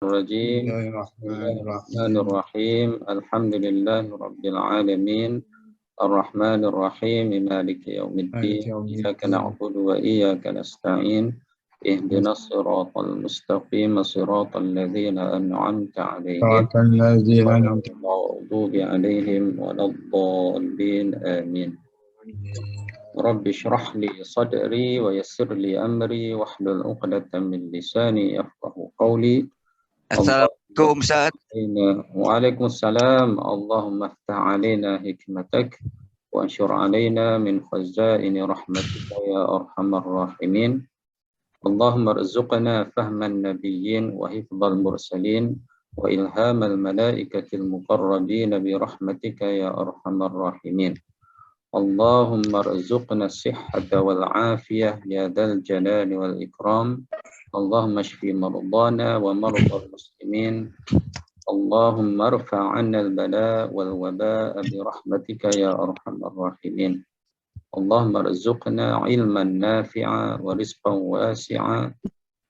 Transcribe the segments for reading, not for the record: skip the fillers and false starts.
الرجيم. بسم بسم الله الله الرحمن الرحمن الرحيم. الحمد لله رب العالمين الرحمن الرحيم مالك يوم الدين. إياك نعبد وإياك نستعين. اهدنا الصراط المستقيم صراط الذين أنعمت عليهم الذين غير أنعمت المغضوب عليهم ولا الضالين آمين. رب اشرح لي صدري ويسر لي أمري واحلل عقدة من لساني يفقه قولي. Assalamualaikum Ustaz. Waalaikumsalam. Allahumma aftah alaina hikmatak wa ansyur alaina min khazaini rahmatika ya arhamar rahimin. Allahumma rzuqna fahman nabiyyin wa hifdzal mursalin wa ilhamal malaikatil muqarrabin bi rahmatika ya arhamar rahimin. Allahumma rzuqna as-sihhata wal afiyah ya dzal jalali wal ikram. Allahumma shfi mardana wa mardal muslimin. Allahumma irfa' 'anna al-bala' wal waba'a bi rahmatika ya arhamar rahimin. Allahumma rzuqna 'ilman nafi'a wa rizqan wasi'a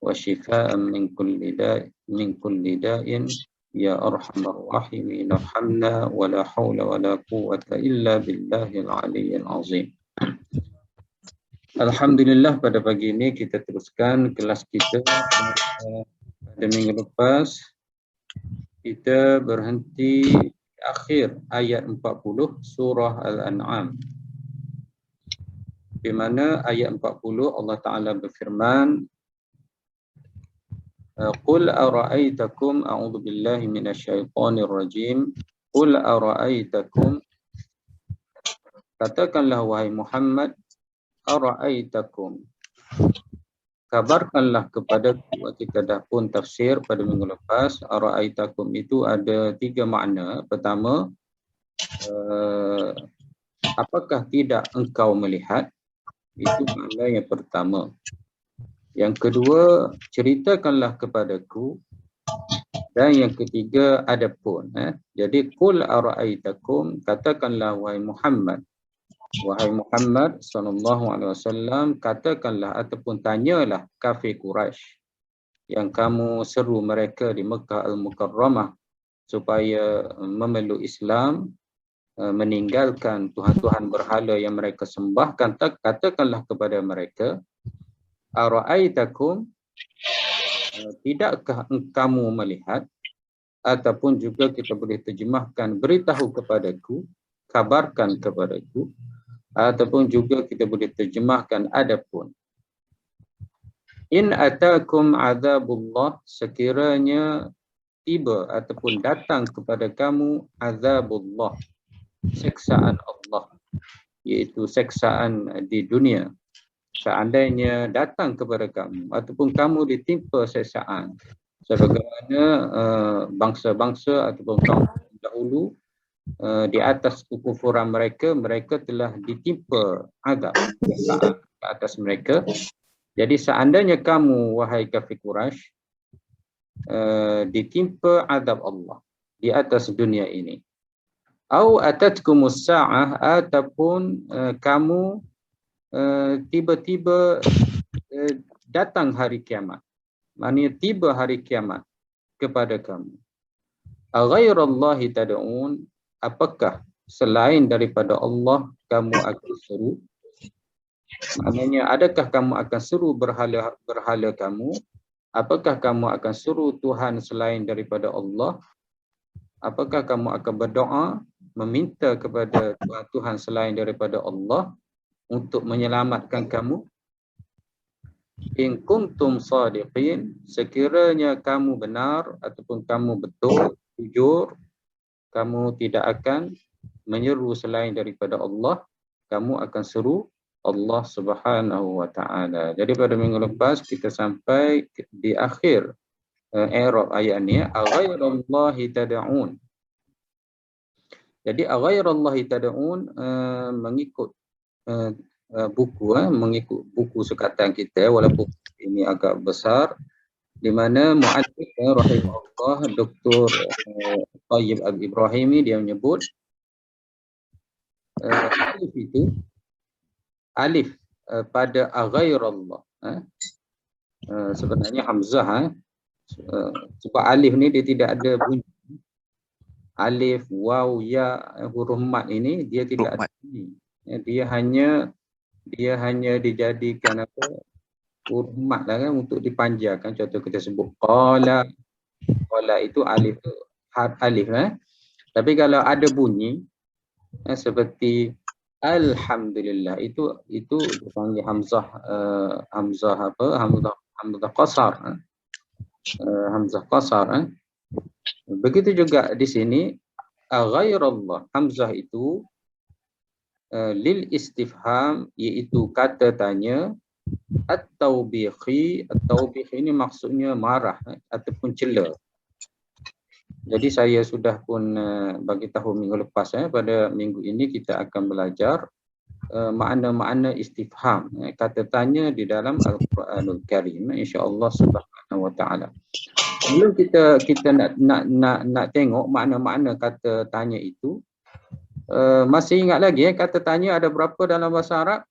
wa shifaa'an min kulli da'in ya arhamar rahimin. Arhamna wa la hawla wa la quwwata illa billahil 'aliyyil 'azim. Alhamdulillah, pada pagi ini kita teruskan kelas kita. Pada minggu lepas kita berhenti di akhir ayat 40 surah Al-An'am, di mana ayat 40 Allah Ta'ala berfirman, Qul ara'aitakum, a'udhu billahi minasyaitanir rajim, Qul ara'aitakum, katakanlah wahai Muhammad, ara'aitakum, kabarkanlah kepadaku. Kita dah pun tafsir pada minggu lepas. Ara'aitakum itu ada 3 makna. Pertama, apakah tidak engkau melihat? Itu makna yang pertama. Yang kedua, ceritakanlah kepadaku. Dan yang ketiga, adapun. Jadi, Qul ara'aitakum, katakanlah wahai Muhammad. Wahai Muhammad sallallahu alaihi wasallam, katakanlah ataupun tanyalah kafir Quraisy yang kamu seru mereka di Mekah Al-Mukarramah supaya memeluk Islam, meninggalkan tuhan-tuhan berhala yang mereka sembahkan. Katakanlah kepada mereka, ara'aitakum, tidakkah kamu melihat? Ataupun juga kita boleh terjemahkan, beritahu kepadaku, kabarkan kepadaku. Ataupun juga kita boleh terjemahkan, adapun. In atakum azabullah, sekiranya tiba ataupun datang kepada kamu azabullah, seksaan Allah, iaitu seksaan di dunia. Seandainya datang kepada kamu ataupun kamu ditimpa seksaan sebagaimana bangsa-bangsa ataupun kaum dahulu, di atas kekufuran mereka, mereka telah ditimpa azab ke atas mereka. Jadi seandainya kamu, wahai kafir Quraisy, ditimpa azab Allah di atas dunia ini, au atatkumus sa'ah, ataupun kamu tiba-tiba datang hari kiamat, maknanya tiba hari kiamat kepada kamu. Aghairallahi tad'un, apakah selain daripada Allah kamu akan seru? Maknanya, adakah kamu akan seru berhala kamu? Apakah kamu akan seru Tuhan selain daripada Allah? Apakah kamu akan berdoa meminta kepada Tuhan selain daripada Allah untuk menyelamatkan kamu? In kuntum sadiqin, sekiranya kamu benar ataupun kamu betul, jujur, kamu tidak akan menyeru selain daripada Allah, kamu akan seru Allah Subhanahu wa Ta'ala. Jadi pada minggu lepas kita sampai di akhir i'rab ayat ni, aghairallahi tad'un. Jadi aghairallahi tad'un mengikut mengikut buku sukatan kita, walaupun ini agak besar, di mana muallif rahimahullah Dr. Thayyib Al-Ibrahimi, dia menyebut alif itu, alif pada aghairallah, sebenarnya hamzah Sebab alif ni dia tidak ada bunyi. Alif, waw, ya, huruf mat ini dia tidak ada bunyi. Ya, dia hanya dijadikan apa? Huruf mat lah kan, untuk dipanjangkan. Contoh kita sebut qala. Qala itu alif tu harf alif Tapi kalau ada bunyi seperti alhamdulillah, itu dipanggil hamzah hamzah qasar. Hamzah qasar. Begitu juga di sini ghairallah, hamzah itu lil istifham, iaitu kata tanya. At-tawbihi ini maksudnya marah ataupun cela. Jadi saya sudah pun bagi tahu minggu lepas pada minggu ini kita akan belajar makna-makna istifham, kata tanya di dalam Al-Quranul Karim, insya-Allah subhanahu wa taala. Sebelum kita nak tengok makna-makna kata tanya itu, masih ingat lagi kata tanya ada berapa dalam bahasa Arab?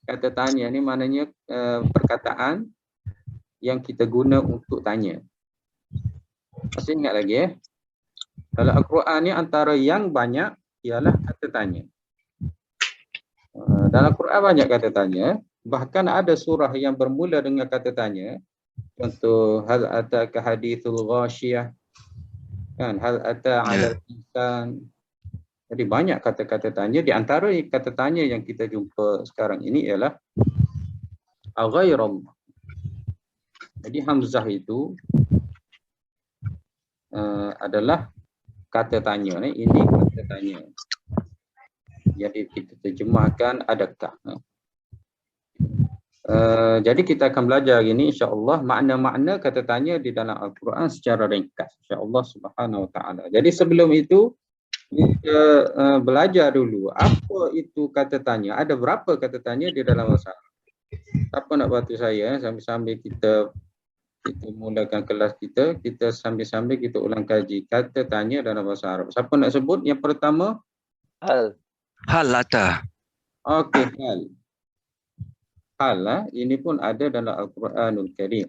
Kata tanya ni maknanya perkataan yang kita guna untuk tanya. Masih ingat lagi Kalau Al-Quran ni antara yang banyak ialah kata tanya. Dalam Al-Quran banyak kata tanya. Bahkan ada surah yang bermula dengan kata tanya. Contoh, hal ataka hadithul ghashiyah. Kan, hal ata 'alal insan. Jadi banyak kata-kata tanya. Di antara kata tanya yang kita jumpa sekarang ini ialah ghairallah. Jadi hamzah itu adalah kata tanya. Ini kata tanya. Jadi kita terjemahkan adakah. Jadi kita akan belajar ini insya-Allah makna-makna kata tanya di dalam Al-Quran secara ringkas, insya-Allah subhanahu wa taala. Jadi sebelum itu kita belajar dulu apa itu kata tanya. Ada berapa kata tanya di dalam bahasa Arab? Siapa nak bantu saya sambil-sambil kita mulakan kelas kita sambil-sambil kita ulang kaji kata tanya dalam bahasa Arab. Siapa nak sebut? Yang pertama, hal ata. Okey, hal ini pun ada dalam Al-Quranul Karim.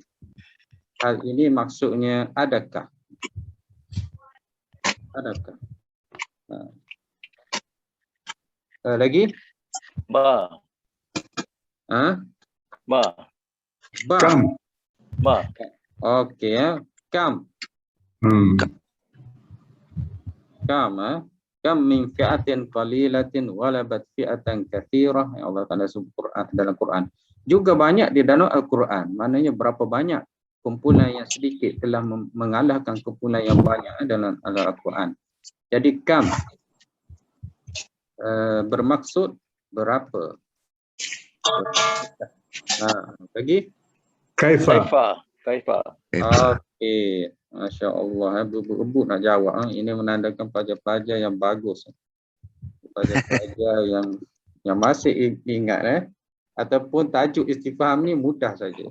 Hal ini maksudnya adakah. Lagi? Ba. Ba. Kam. Ba. Okey Kam. Kam Kam min fi'atin qalilatin walabat fi'atan katsirah. Allah Taala sebut dalam Quran. Juga banyak di dalam Al-Quran. Maknanya berapa banyak kumpulan yang sedikit telah mengalahkan kumpulan yang banyak dalam Al-Quran. Jadi kam bermaksud berapa. Lagi? Kaifa. Okey. Masya Allah. Berebut nak jawab. Ini menandakan pelajar-pelajar yang bagus. Pelajar-pelajar yang masih ingat. Ataupun tajuk istifham ni mudah saja.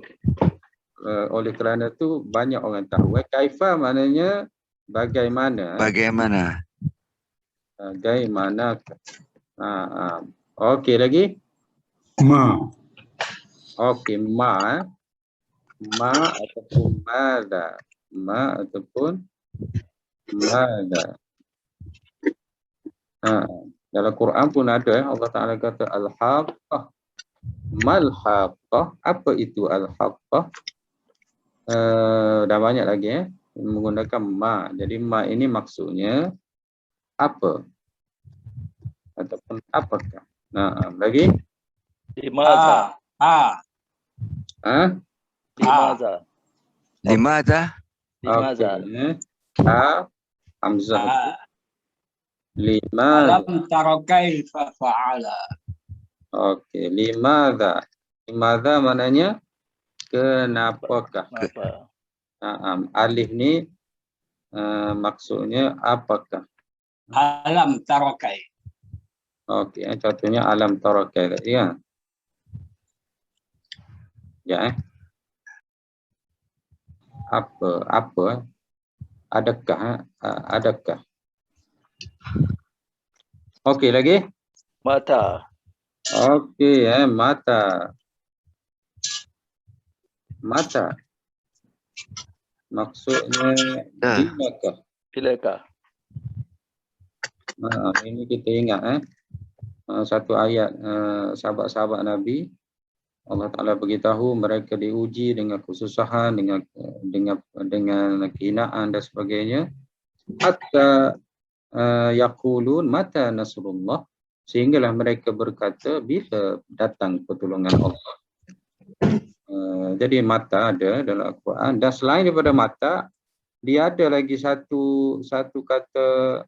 Oleh kerana tu banyak orang tahu. Kaifa maknanya bagaimana. Okey lagi? Ma. Okey, ma ataupun mada. Ma ataupun mada. Dalam Quran pun ada Allah Taala kata al-haqqah. Mal haqqah. Apa itu al-haqqah? Dah banyak lagi menggunakan ma. Jadi ma ini maksudnya apa ataupun apakah. Lagi? Limadha. Hamzah. Limadha. Alam tara kaifa fa'ala. Okey, limadha. Limadha maknanya kenapakah. Alif ni maksudnya apakah. Alam tara kaifa. Okey, contohnya alam tara kaifa. Ya. Apa? Adakah? Okey lagi? Mata. Okey mata. Maksudnya bilakah? Bilakah? Ini kita ingat satu ayat sahabat-sahabat Nabi. Allah Ta'ala beritahu mereka diuji dengan kesusahan, dengan kehinaan dan sebagainya. Hatta yaqulun mata nasrullah, sehinggalah mereka berkata bila datang pertolongan Allah. Jadi mata ada dalam Al-Quran, dan selain daripada mata dia ada lagi satu kata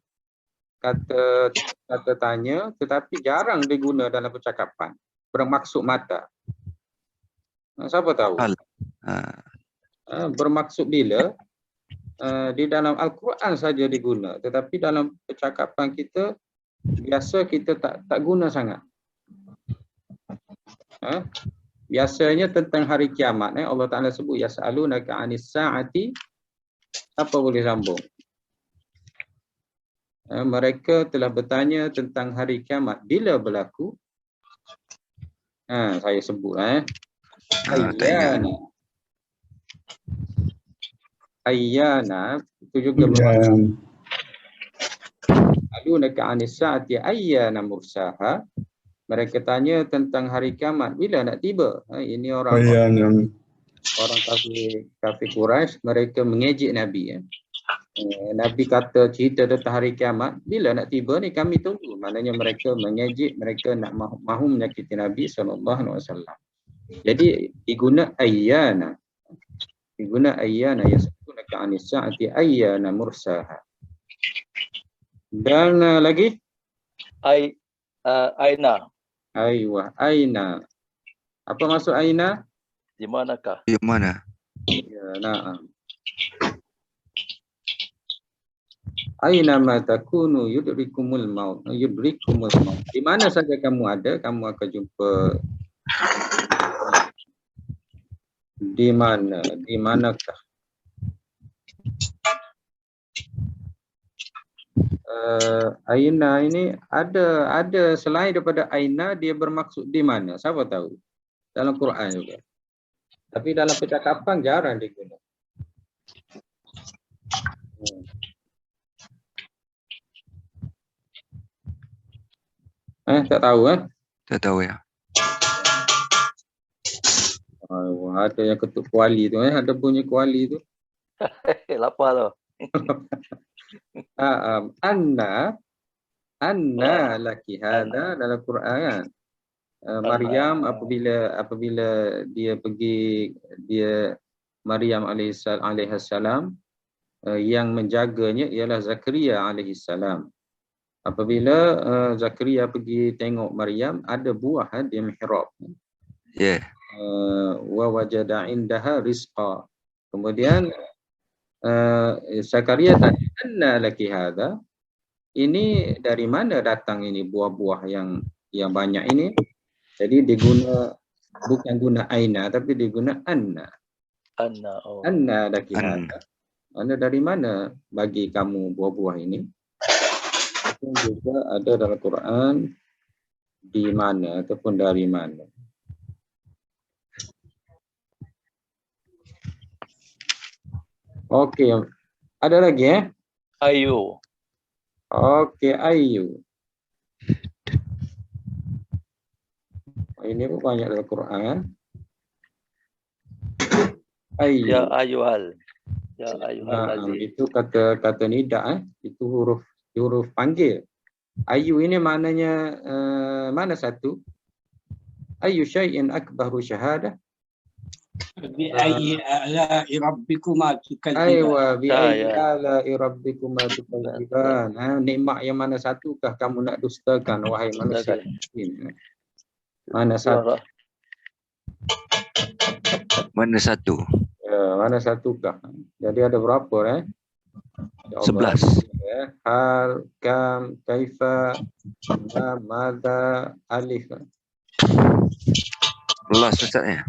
tanya, tetapi jarang diguna dalam percakapan bermaksud mata. Siapa tahu? Bermaksud bila di dalam Al-Quran saja diguna, tetapi dalam percakapan kita biasa kita tak guna sangat. Biasanya tentang hari kiamat, Allah Ta'ala sebut yas'alunaka 'anis sa'ati. Apa boleh sambung? Mereka telah bertanya tentang hari kiamat, bila berlaku? Saya sebut Ayyana itu juga bermaksud yas'alunaka 'anis sa'ati ayyana mursaha. Mereka tanya tentang hari kiamat, bila nak tiba? Ini orang kafir Quraisy, mereka mengejek Nabi. Nabi kata cerita tentang hari kiamat, bila nak tiba ni kami tunggu. Maknanya mereka mengejek, mereka nak mahu menyakiti Nabi SAW. Jadi diguna ayyana. Diguna ayyana yas'alunaka 'anis sa'ati ayyana mursaha. Dan lagi Aina. Aywa, aina. Apa maksud aina? Di manakah? Di mana? Ya, na'am. Aina ma takunu yudrikumul maut. Di mana saja kamu ada, kamu akan jumpa. Di mana? Di manakah? Aina ini ada selain daripada aina, dia bermaksud di mana? Siapa tahu? Dalam Quran juga. Tapi dalam percakapan jarang digunakan. Tak tahu Tak tahu ya. Ada yang ketuk kuali tu ada bunyi kuali tu. Lapar tu. Anna laki hada dalam Quran. Maryam apabila dia Maryam alaihissalam yang menjaganya ialah Zakaria alaihissalam. Apabila Zakaria pergi tengok Maryam, ada buah di mihrab. Ya. Wa wajada indaha rizqa. Kemudian Zakaria tanya, anna laki hadha? Ini dari mana datang ini buah-buah yang banyak ini? Jadi bukan guna aina, tapi diguna anna. Anna laki hadha. Anda dari mana bagi kamu buah-buah ini? Itu juga ada dalam Quran, di mana ataupun dari mana. Okey, ada lagi Ayu. Okey, ayu. Ini pun banyak dalam Quran. Ayu. Ya ayuhal. Ya ayuhal aziz. Itu kata nida itu huruf panggil. Ayu ini maknanya mana satu? Ayu syai'in akbaru syahadah. Bi ayyi ala'i rabbikuma tukadziban. Aywa, bi ayyi ala'i rabbikuma tukadziban. Nikmat yang mana satukah kamu nak dustakan wahai manusia? Mana satu? Mana satu? Mana satukah? Jadi ada berapa 11. Hal, kam, kaifa, madza, alif. 11 Ustaz ya.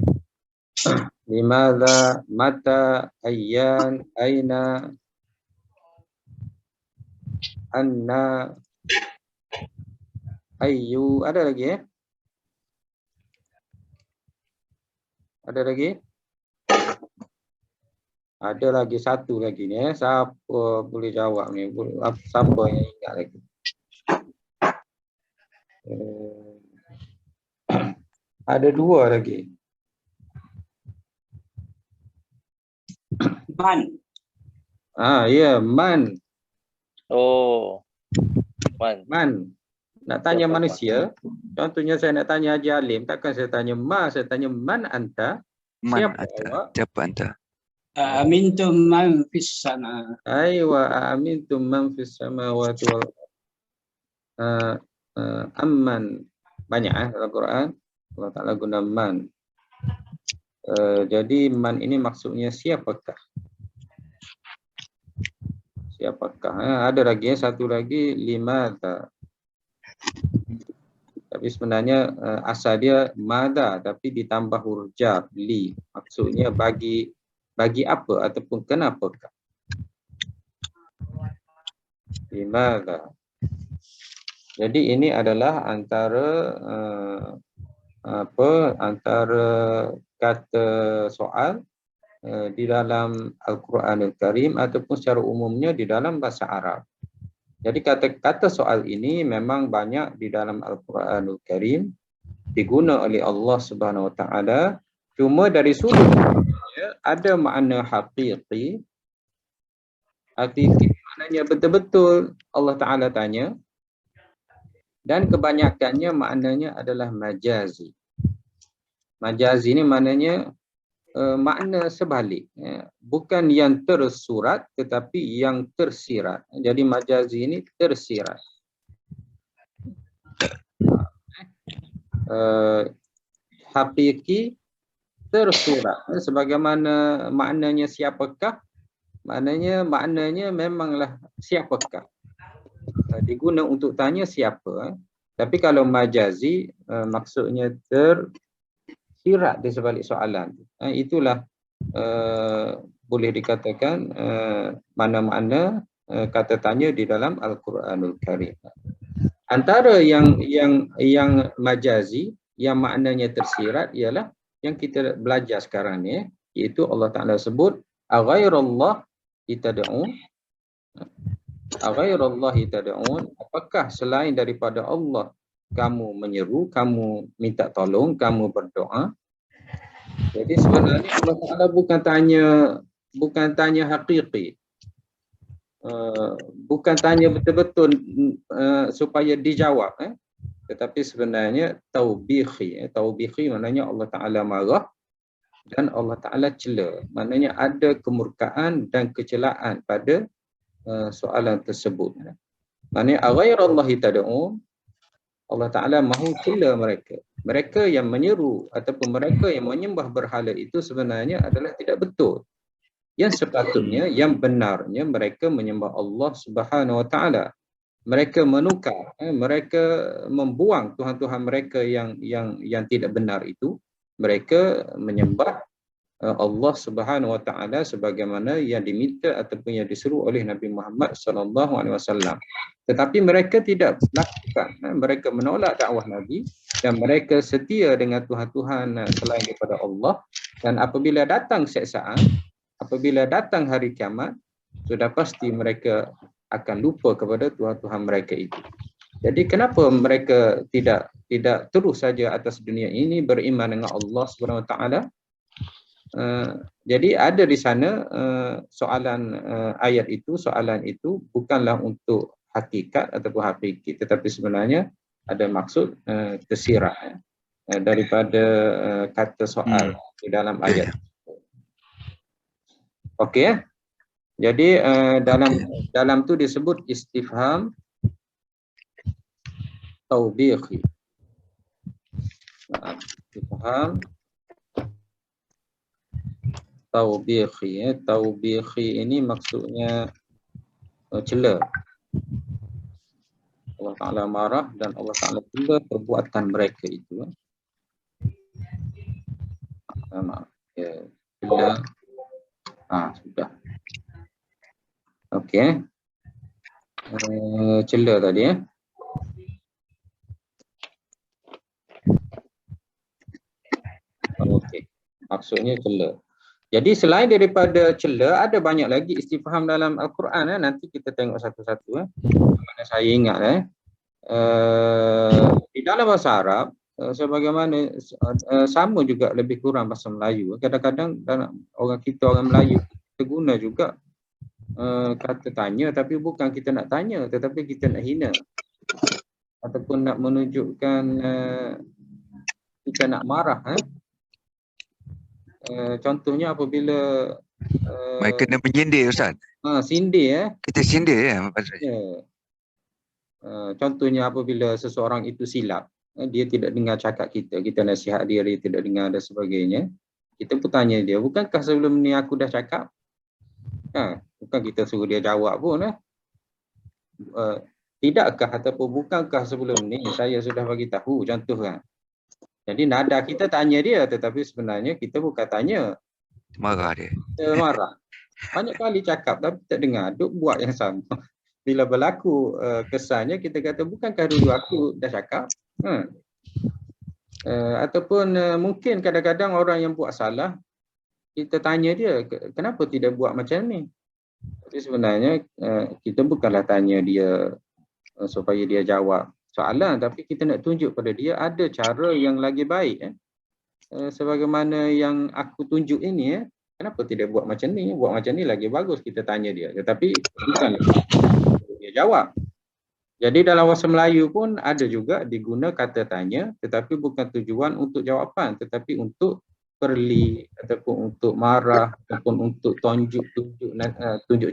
Limadza, mata, ayyan, aina, anna, ayyu. Ada lagi Ada lagi? Ada lagi satu lagi ni. Siapa boleh jawab ni? Siapa yang ingat lagi? Ada dua lagi. Man. Ya, man. Oh. Man. Man. Nak tanya Siapa, manusia. Contohnya saya nak tanya Haji Alim. Takkan saya tanya ma, saya tanya man anta. Man Siapa anta. awak? Siapa anta? Amintum man fis sama. Aywa amintum man fis samawati wal amman. Banyak dalam Quran. Allah Ta'ala guna man. Jadi man ini maksudnya siapakah? Siapakah? Ada lagi satu lagi limada. Tapi sebenarnya asal dia mada tapi ditambah huruf jar li. Maksudnya bagi apa ataupun kenapakah? Limada. Jadi ini adalah antara antara kata soal di dalam Al-Quranul Karim ataupun secara umumnya di dalam bahasa Arab. Jadi kata-kata soal ini memang banyak di dalam Al-Quranul Karim diguna oleh Allah Subhanahu Wa Taala. Cuma dari sudut pandangnya ada makna hakiki. Hakiki maknanya betul-betul Allah Taala tanya. Dan kebanyakannya maknanya adalah majazi. Majazi ini maknanya makna sebalik. Bukan yang tersurat tetapi yang tersirat. Jadi majazi ini tersirat. Hakiki tersurat. Sebagaimana maknanya siapakah? Maknanya memanglah siapakah. Diguna untuk tanya siapa. Tapi kalau majazi maksudnya tersirat di sebalik soalan. Itulah boleh dikatakan mana-mana kata tanya di dalam Al-Quranul Karim. Antara yang majazi, yang maknanya tersirat ialah yang kita belajar sekarang ni, iaitu Allah Ta'ala sebut aghairallah tad'un. Aghairallahi tad'un, apakah selain daripada Allah kamu menyeru, kamu minta tolong, kamu berdoa. Jadi sebenarnya Allah Ta'ala bukan tanya hakiki. Bukan tanya betul-betul supaya dijawab. Tetapi sebenarnya taubikhi. Taubikhi maknanya Allah Ta'ala marah dan Allah Ta'ala cela. Maknanya ada kemurkaan dan kecelaan pada soalan tersebut. Maknanya aghairallahi tad'un, Allah Ta'ala mahu cela mereka. Mereka yang menyeru ataupun mereka yang menyembah berhala itu sebenarnya adalah tidak betul. Yang sepatutnya, yang benarnya mereka menyembah Allah Subhanahu Wa Ta'ala. Mereka menukar, mereka membuang Tuhan-Tuhan mereka yang tidak benar itu. Mereka menyembah Allah Subhanahu Wa Taala sebagaimana yang diminta ataupun yang disuruh oleh Nabi Muhammad sallallahu alaihi wasallam. Tetapi mereka tidak lakukan. Mereka menolak dakwah Nabi dan mereka setia dengan tuhan-tuhan selain daripada Allah. Dan apabila datang siksaan, apabila datang hari kiamat, sudah pasti mereka akan lupa kepada tuhan-tuhan mereka itu. Jadi kenapa mereka tidak terus saja atas dunia ini beriman dengan Allah Subhanahu Wa Taala? Jadi ada di sana soalan soalan itu bukanlah untuk hakikat ataupun hakiki, tetapi sebenarnya ada maksud tersirat daripada kata soal di dalam ayat. Okey. Jadi dalam tu disebut istifham taubikhi. Istifham taubikhi. Taubikhi ini maksudnya cela. Allah Ta'ala marah dan Allah Ta'ala cela perbuatan mereka itu. Cela. Sudah. Okey. Cela tadi Okey. Maksudnya cela. Jadi selain daripada cela, ada banyak lagi istifham dalam Al-Quran. Nanti kita tengok satu-satu. Mana saya ingat. Di dalam bahasa Arab, sebagaimana sama juga lebih kurang bahasa Melayu. Kadang-kadang orang Melayu, kita guna juga kata tanya, tapi bukan kita nak tanya, tetapi kita nak hina. Ataupun nak menunjukkan kita nak marah. Contohnya apabila Mereka kena menyindir Ustaz. sindir. Kita sindir ya maksudnya. Contohnya apabila seseorang itu silap, dia tidak dengar cakap kita nasihat dia tidak dengar dan sebagainya. Kita pun tanya dia, bukankah sebelum ni aku dah cakap? Bukan kita suruh dia jawab pun. Tidakkah ataupun bukankah sebelum ni saya sudah bagi tahu, contoh kan. Jadi nada kita tanya dia, tetapi sebenarnya kita bukan tanya. Marah dia. Kita marah. Banyak kali cakap tapi tak dengar, duk buat yang sama. Bila berlaku kesannya kita kata, bukankah dulu aku dah cakap? Ataupun mungkin kadang-kadang orang yang buat salah, kita tanya dia, kenapa tidak buat macam ni? Tapi sebenarnya kita bukanlah tanya dia supaya dia jawab soalan, tapi kita nak tunjuk pada dia ada cara yang lagi baik. Sebagaimana yang aku tunjuk ini, kenapa tidak buat macam ni? Buat macam ni lagi bagus, kita tanya dia. Tetapi bukan dia jawab. Jadi dalam bahasa Melayu pun ada juga diguna kata tanya, tetapi bukan tujuan untuk jawapan, tetapi untuk perli ataupun untuk marah ataupun untuk tunjuk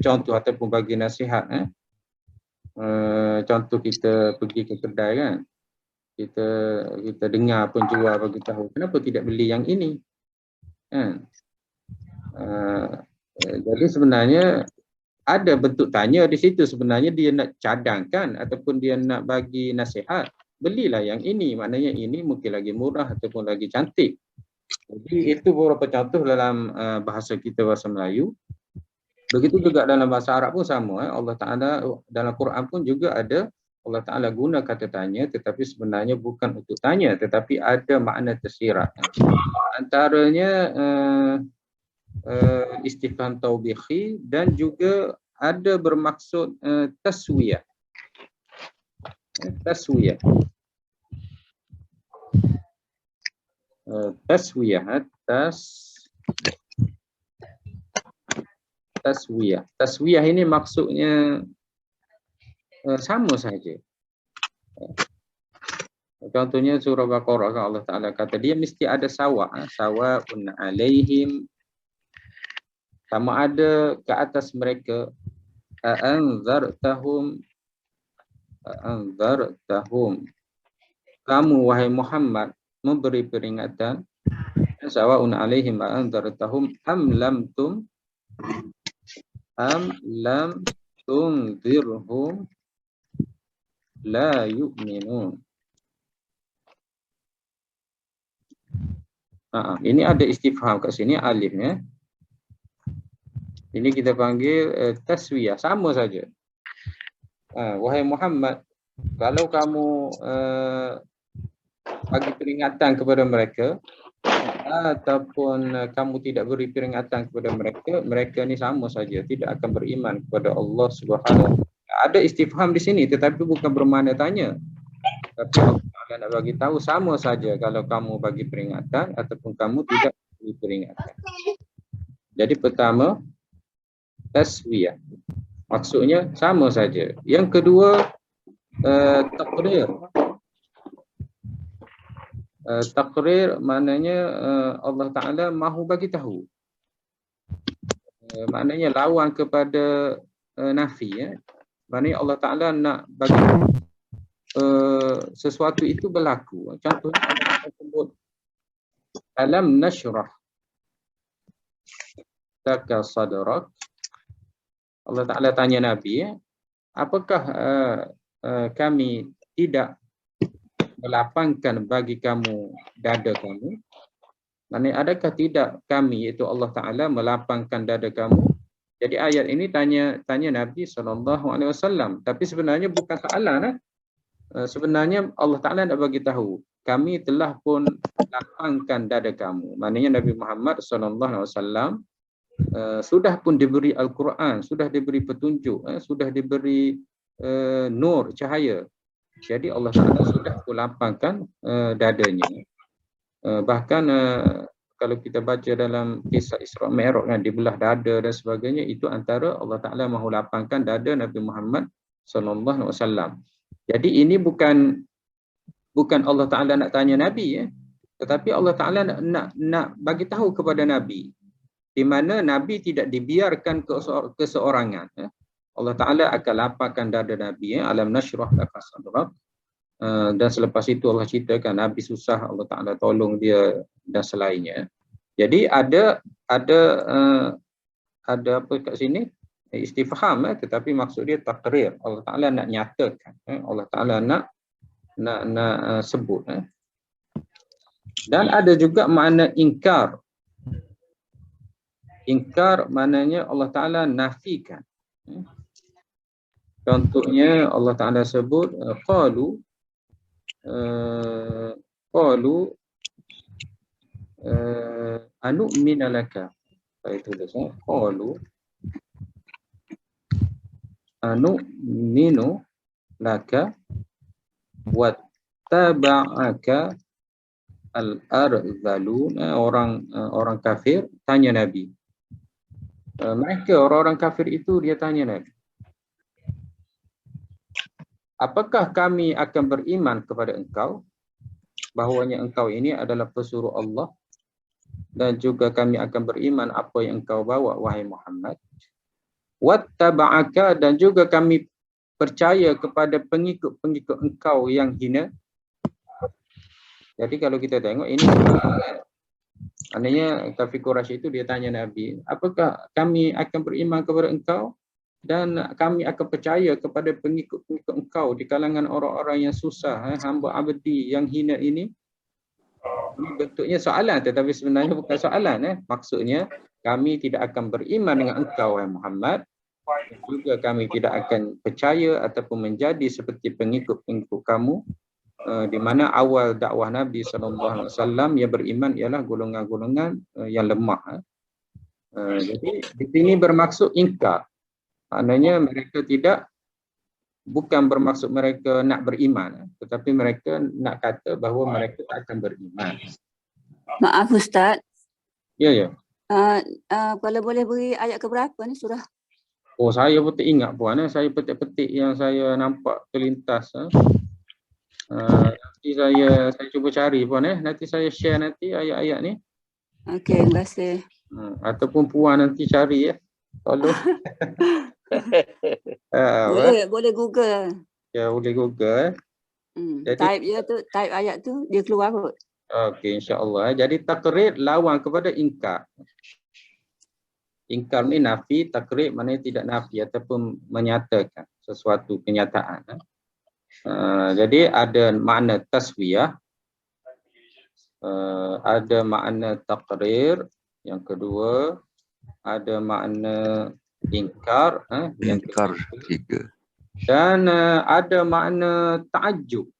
contoh ataupun bagi nasihat. Contoh kita pergi ke kedai kan, kita dengar penjual bagi tahu, kenapa tidak beli yang ini? Jadi sebenarnya ada bentuk tanya di situ, sebenarnya dia nak cadangkan ataupun dia nak bagi nasihat, belilah yang ini, maknanya ini mungkin lagi murah ataupun lagi cantik. Jadi itu beberapa contoh dalam bahasa kita, bahasa Melayu. Begitu juga dalam bahasa Arab pun sama. Allah Ta'ala dalam Quran pun juga ada, Allah Ta'ala guna kata tanya, tetapi sebenarnya bukan untuk tanya, tetapi ada makna tersirat. Antaranya istifham taubihi dan juga ada bermaksud taswiyah. Taswiyah. Taswiyah. Taswiyah ini maksudnya sama saja. Contohnya surah Baqarah, Allah Ta'ala kata dia mesti ada sawa'un alaihim, sama ada ke atas mereka, a'anzartahum, kamu wahai Muhammad memberi peringatan, sawa'un alaihim a'anzartahum am lam tunzirhum la yu'minun. Ini ada istifham kat sini, alifnya. Ini kita panggil taswiyah, sama saja. Wahai Muhammad, kalau kamu bagi peringatan kepada mereka ataupun kamu tidak beri peringatan kepada mereka, mereka ni sama saja, tidak akan beriman kepada Allah Subhanahu. Ada istifham di sini, tetapi bukan bermakna tanya. Tapi Allah nak bagi tahu sama saja kalau kamu bagi peringatan ataupun kamu tidak beri peringatan. Jadi pertama, taswiyah, maksudnya sama saja. Yang kedua, taqrir. Taqrir maknanya Allah Ta'ala mahu bagi tahu. Maknanya lawan kepada nafi. Maknanya Allah Ta'ala nak bagi sesuatu itu berlaku. Contohnya Allah sebut alam nashrah laka sadrak. Allah Ta'ala tanya Nabi, apakah kami tidak melapangkan bagi kamu dada kamu? Maknanya adakah tidak kami, iaitu Allah Ta'ala, melapangkan dada kamu? Jadi ayat ini tanya Nabi SAW. Tapi sebenarnya bukan soalan. Sebenarnya Allah Ta'ala nak bagi tahu, kami telah pun lapangkan dada kamu. Maknanya Nabi Muhammad SAW sudah pun diberi Al-Quran, sudah diberi petunjuk, sudah diberi nur, cahaya. Jadi Allah Ta'ala sudah pun lapangkan dadanya. Bahkan kalau kita baca dalam kisah Isra Mi'raj kan, dibelah dada dan sebagainya, itu antara Allah Ta'ala mahu lapangkan dada Nabi Muhammad sallallahu alaihi wasallam. Jadi ini bukan Allah Ta'ala nak tanya Nabi, tetapi Allah Ta'ala nak bagi tahu kepada Nabi, di mana Nabi tidak dibiarkan keseorangan. Allah Ta'ala akan lapangkan dada Nabi, alam nashrah laka sadrak. Dan selepas itu Allah ceritakan Nabi susah, Allah Ta'ala tolong dia dan selainnya. Jadi ada apa kat sini, istifham, tetapi maksud dia takrir. Allah Ta'ala nak nyatakan, Allah Ta'ala nak sebut. Dan ada juga makna ingkar. Ingkar maknanya Allah Ta'ala nafikan. Contohnya Allah Ta'ala sebut qalu anu'mina laka. Itu tulis qalu anu'minu laka wattaba'aka al-ardhalun. Orang kafir tanya Nabi. Mereka orang-orang kafir itu dia tanya Nabi, apakah kami akan beriman kepada engkau bahawanya engkau ini adalah pesuruh Allah, dan juga kami akan beriman apa yang engkau bawa wahai Muhammad. Wattaba'aka, dan juga kami percaya kepada pengikut-pengikut engkau yang hina. Jadi kalau kita tengok ini, maknanya kafir Quraisy itu dia tanya Nabi, apakah kami akan beriman kepada engkau dan kami akan percaya kepada pengikut-pengikut engkau di kalangan orang-orang yang susah, hamba abdi yang hina ini. Ini bentuknya soalan, tetapi sebenarnya bukan soalan. Maksudnya kami tidak akan beriman dengan engkau, Muhammad, dan juga kami tidak akan percaya ataupun menjadi seperti pengikut-pengikut kamu, di mana awal dakwah Nabi SAW yang beriman ialah golongan-golongan yang lemah. Jadi di sini bermaksud ingkar. Maknanya mereka bukan bermaksud mereka nak beriman, tetapi mereka nak kata bahawa mereka tak akan beriman. Maaf Ustaz. Ya. Kalau boleh beri ayat keberapa ni surah? Oh, saya pun tak ingat puan. Saya petik-petik yang saya nampak terlintas. Nanti saya cuba cari puan. Nanti saya share nanti ayat-ayat ni. Okey, terima kasih. Ataupun puan nanti cari tolong. Boleh Google. Ya, boleh Google. Jadi, type ayat tu dia keluar kot. Okey, insya-Allah. Jadi takrir lawan kepada ingkar. Ingkar ni nafi, takrir maknanya tidak nafi ataupun menyatakan sesuatu kenyataan. Jadi ada makna taswiyah, ada makna takrir, yang kedua ada makna ingkar, yang ketiga. Dan ada makna ta'ajjub.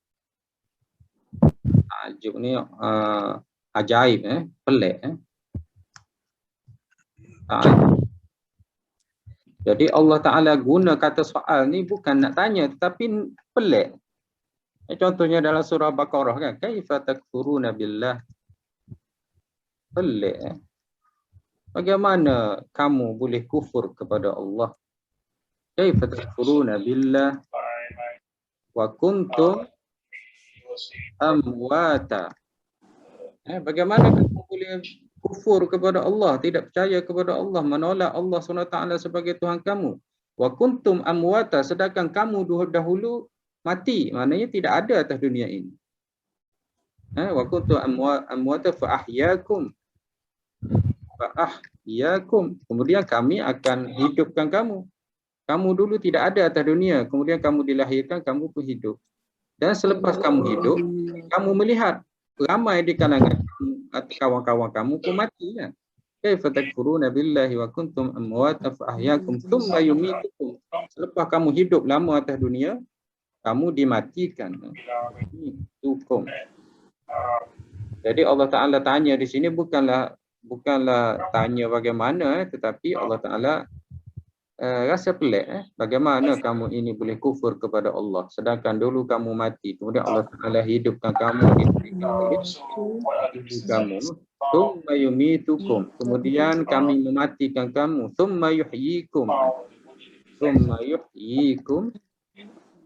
Ta'ajjub ni ajaib, pelik. Ta'ajjub. Jadi Allah Ta'ala guna kata soal ni bukan nak tanya tetapi pelik. Contohnya dalam surah Baqarah kan, kaifa takfuruna billah. Pelik. Bagaimana kamu boleh kufur kepada Allah? Kaifa takfuruna billah wa kuntum amwata. Bagaimana kamu boleh kufur kepada Allah, tidak percaya kepada Allah, menolak Allah SWT sebagai Tuhan kamu. Wa kuntum amwata, sedangkan kamu dahulu mati, maknanya tidak ada atas dunia ini. Wa kuntum amwata fa ahyakum. Kemudian kami akan hidupkan kamu. Kamu dulu tidak ada atas dunia, kemudian kamu dilahirkan, kamu pun hidup. Dan selepas kamu hidup, kamu melihat ramai di kalangan atau kawan-kawan kamu pun mati kan. Kaifa takfuruna billahi wa kuntum amwata fa ahyakum thumma yumitukum. Selepas kamu hidup lama atas dunia, kamu dimatikan. Hukum. Jadi Allah Ta'ala tanya di sini bukanlah bukanlah tanya bagaimana, tetapi Allah Ta'ala rasa pelik. Bagaimana kamu ini boleh kufur kepada Allah, sedangkan dulu kamu mati, kemudian Allah Ta'ala hidupkan kamu, diberikan oleh ibu kamu. Thumma yumitukum, kemudian kami mematikan kamu. Thumma yuhyikum,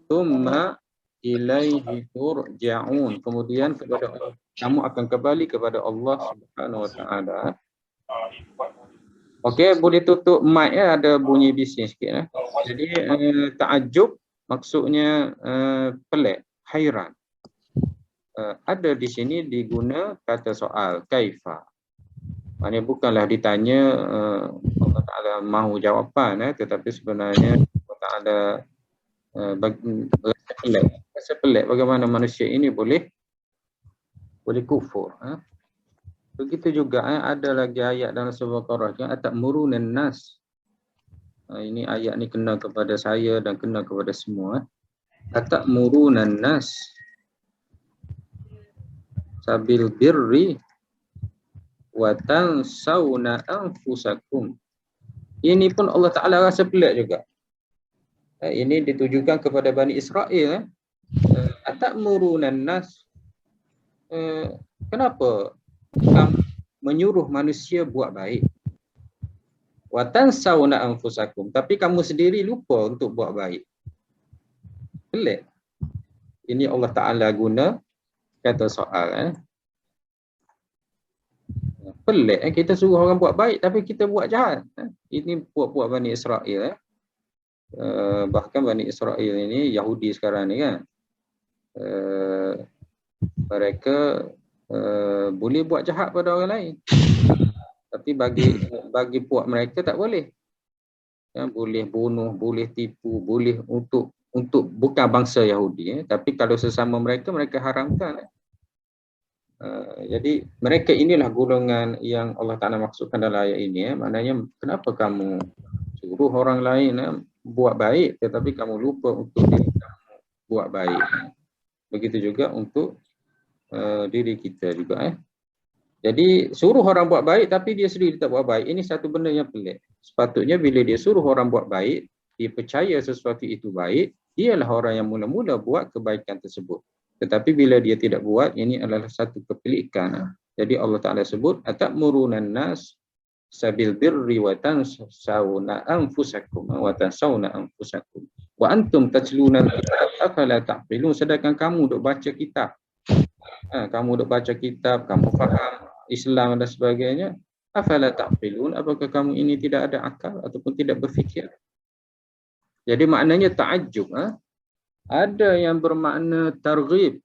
thumma ilaihi turja'un, kemudian kepada Allah, kamu akan kembali kepada Allah Subhanahu wa Ta'ala. Okey, boleh tutup mic ya, ada bunyi bising sikit. Jadi ta'ajjub maksudnya pelik, hairan. Ada di sini diguna kata soal, kaifa. Maksudnya bukanlah ditanya Allah Ta'ala mahu jawapan, tetapi sebenarnya Allah Ta'ala rasa pelik bagaimana manusia ini boleh kufur. Begitu juga ada lagi ayat dalam surah Al-Baqarah yang atamurun nas. Ini ayat ni kena kepada saya dan kena kepada semua. Atamurun nas sabil birri wa tansawna anfusakum. Ini pun Allah Ta'ala rasa pelik juga. Ini ditujukan kepada Bani Israel. Atamurun nas. Kenapa kamu menyuruh manusia buat baik? Wa tansawna anfusakum, tapi kamu sendiri lupa untuk buat baik. Pelik. Ini Allah Ta'ala guna kata soal. Pelik. Kita suruh orang buat baik tapi kita buat jahat. Ini buat Bani Israel. Bahkan Bani Israel ini Yahudi sekarang ni kan. Mereka boleh buat jahat pada orang lain, tapi bagi puak mereka tak boleh. Boleh bunuh, boleh tipu, boleh untuk bukan bangsa Yahudi, tapi kalau sesama mereka haramkan. Jadi mereka inilah golongan yang Allah Ta'ala maksudkan dalam ayat ini. Maknanya kenapa kamu suruh orang lain buat baik tetapi kamu lupa untuk diri kamu buat baik. Begitu juga untuk diri kita juga. Jadi suruh orang buat baik tapi dia sendiri tak buat baik, ini satu benda yang pelik. Sepatutnya bila dia suruh orang buat baik, dia percaya sesuatu itu baik, dialah orang yang mula-mula buat kebaikan tersebut. Tetapi bila dia tidak buat, ini adalah satu kepelikan. Jadi Allah Ta'ala sebut atamurunan nas sabil birri wa tansawna anfusakum wa antum tatluna afala ta'qilun, sedangkan kamu duk baca kitab. Kamu duk baca kitab, kamu faham Islam dan sebagainya. Afala ta'qilun, apakah kamu ini tidak ada akal ataupun tidak berfikir? Jadi maknanya ta'ajjub. Ada yang bermakna targhib.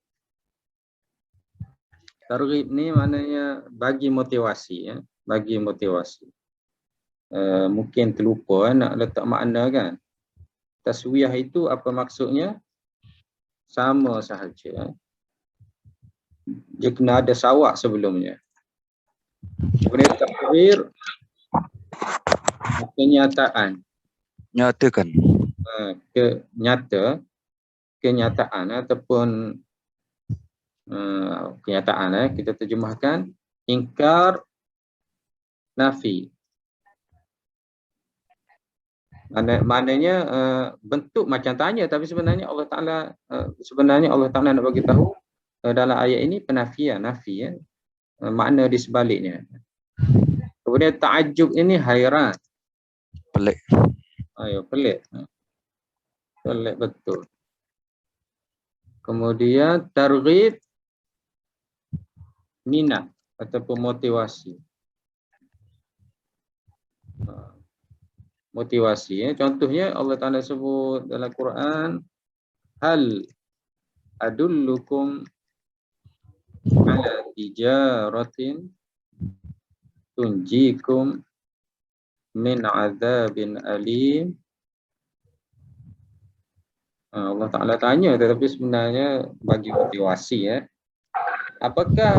Targhib ni maknanya bagi motivasi. Bagi motivasi. Mungkin terlupa nak letak makna kan. Taswiyah itu apa maksudnya? Sama sahaja. Dia kena ada sawak sebelumnya. Kemudian takwir, kenyataan. Nyatakan. Kenyataan ataupun kenyataan kita terjemahkan ingkar, nafi. Maknanya bentuk macam tanya, tapi sebenarnya Allah Ta'ala nak bagi tahu dalam ayat ini penafian, nafi, makna di sebaliknya. Kemudian ta'ajjub ini hairan, Pelik. Pelik. Pelik betul. Kemudian targhib, minat ataupun motivasi. Motivasi. Contohnya Allah Ta'ala sebut dalam Quran, hal adullukum ala tijaratin tunjikum min azabin alim. Allah Ta'ala tanya, tetapi sebenarnya bagi motivasi. Apakah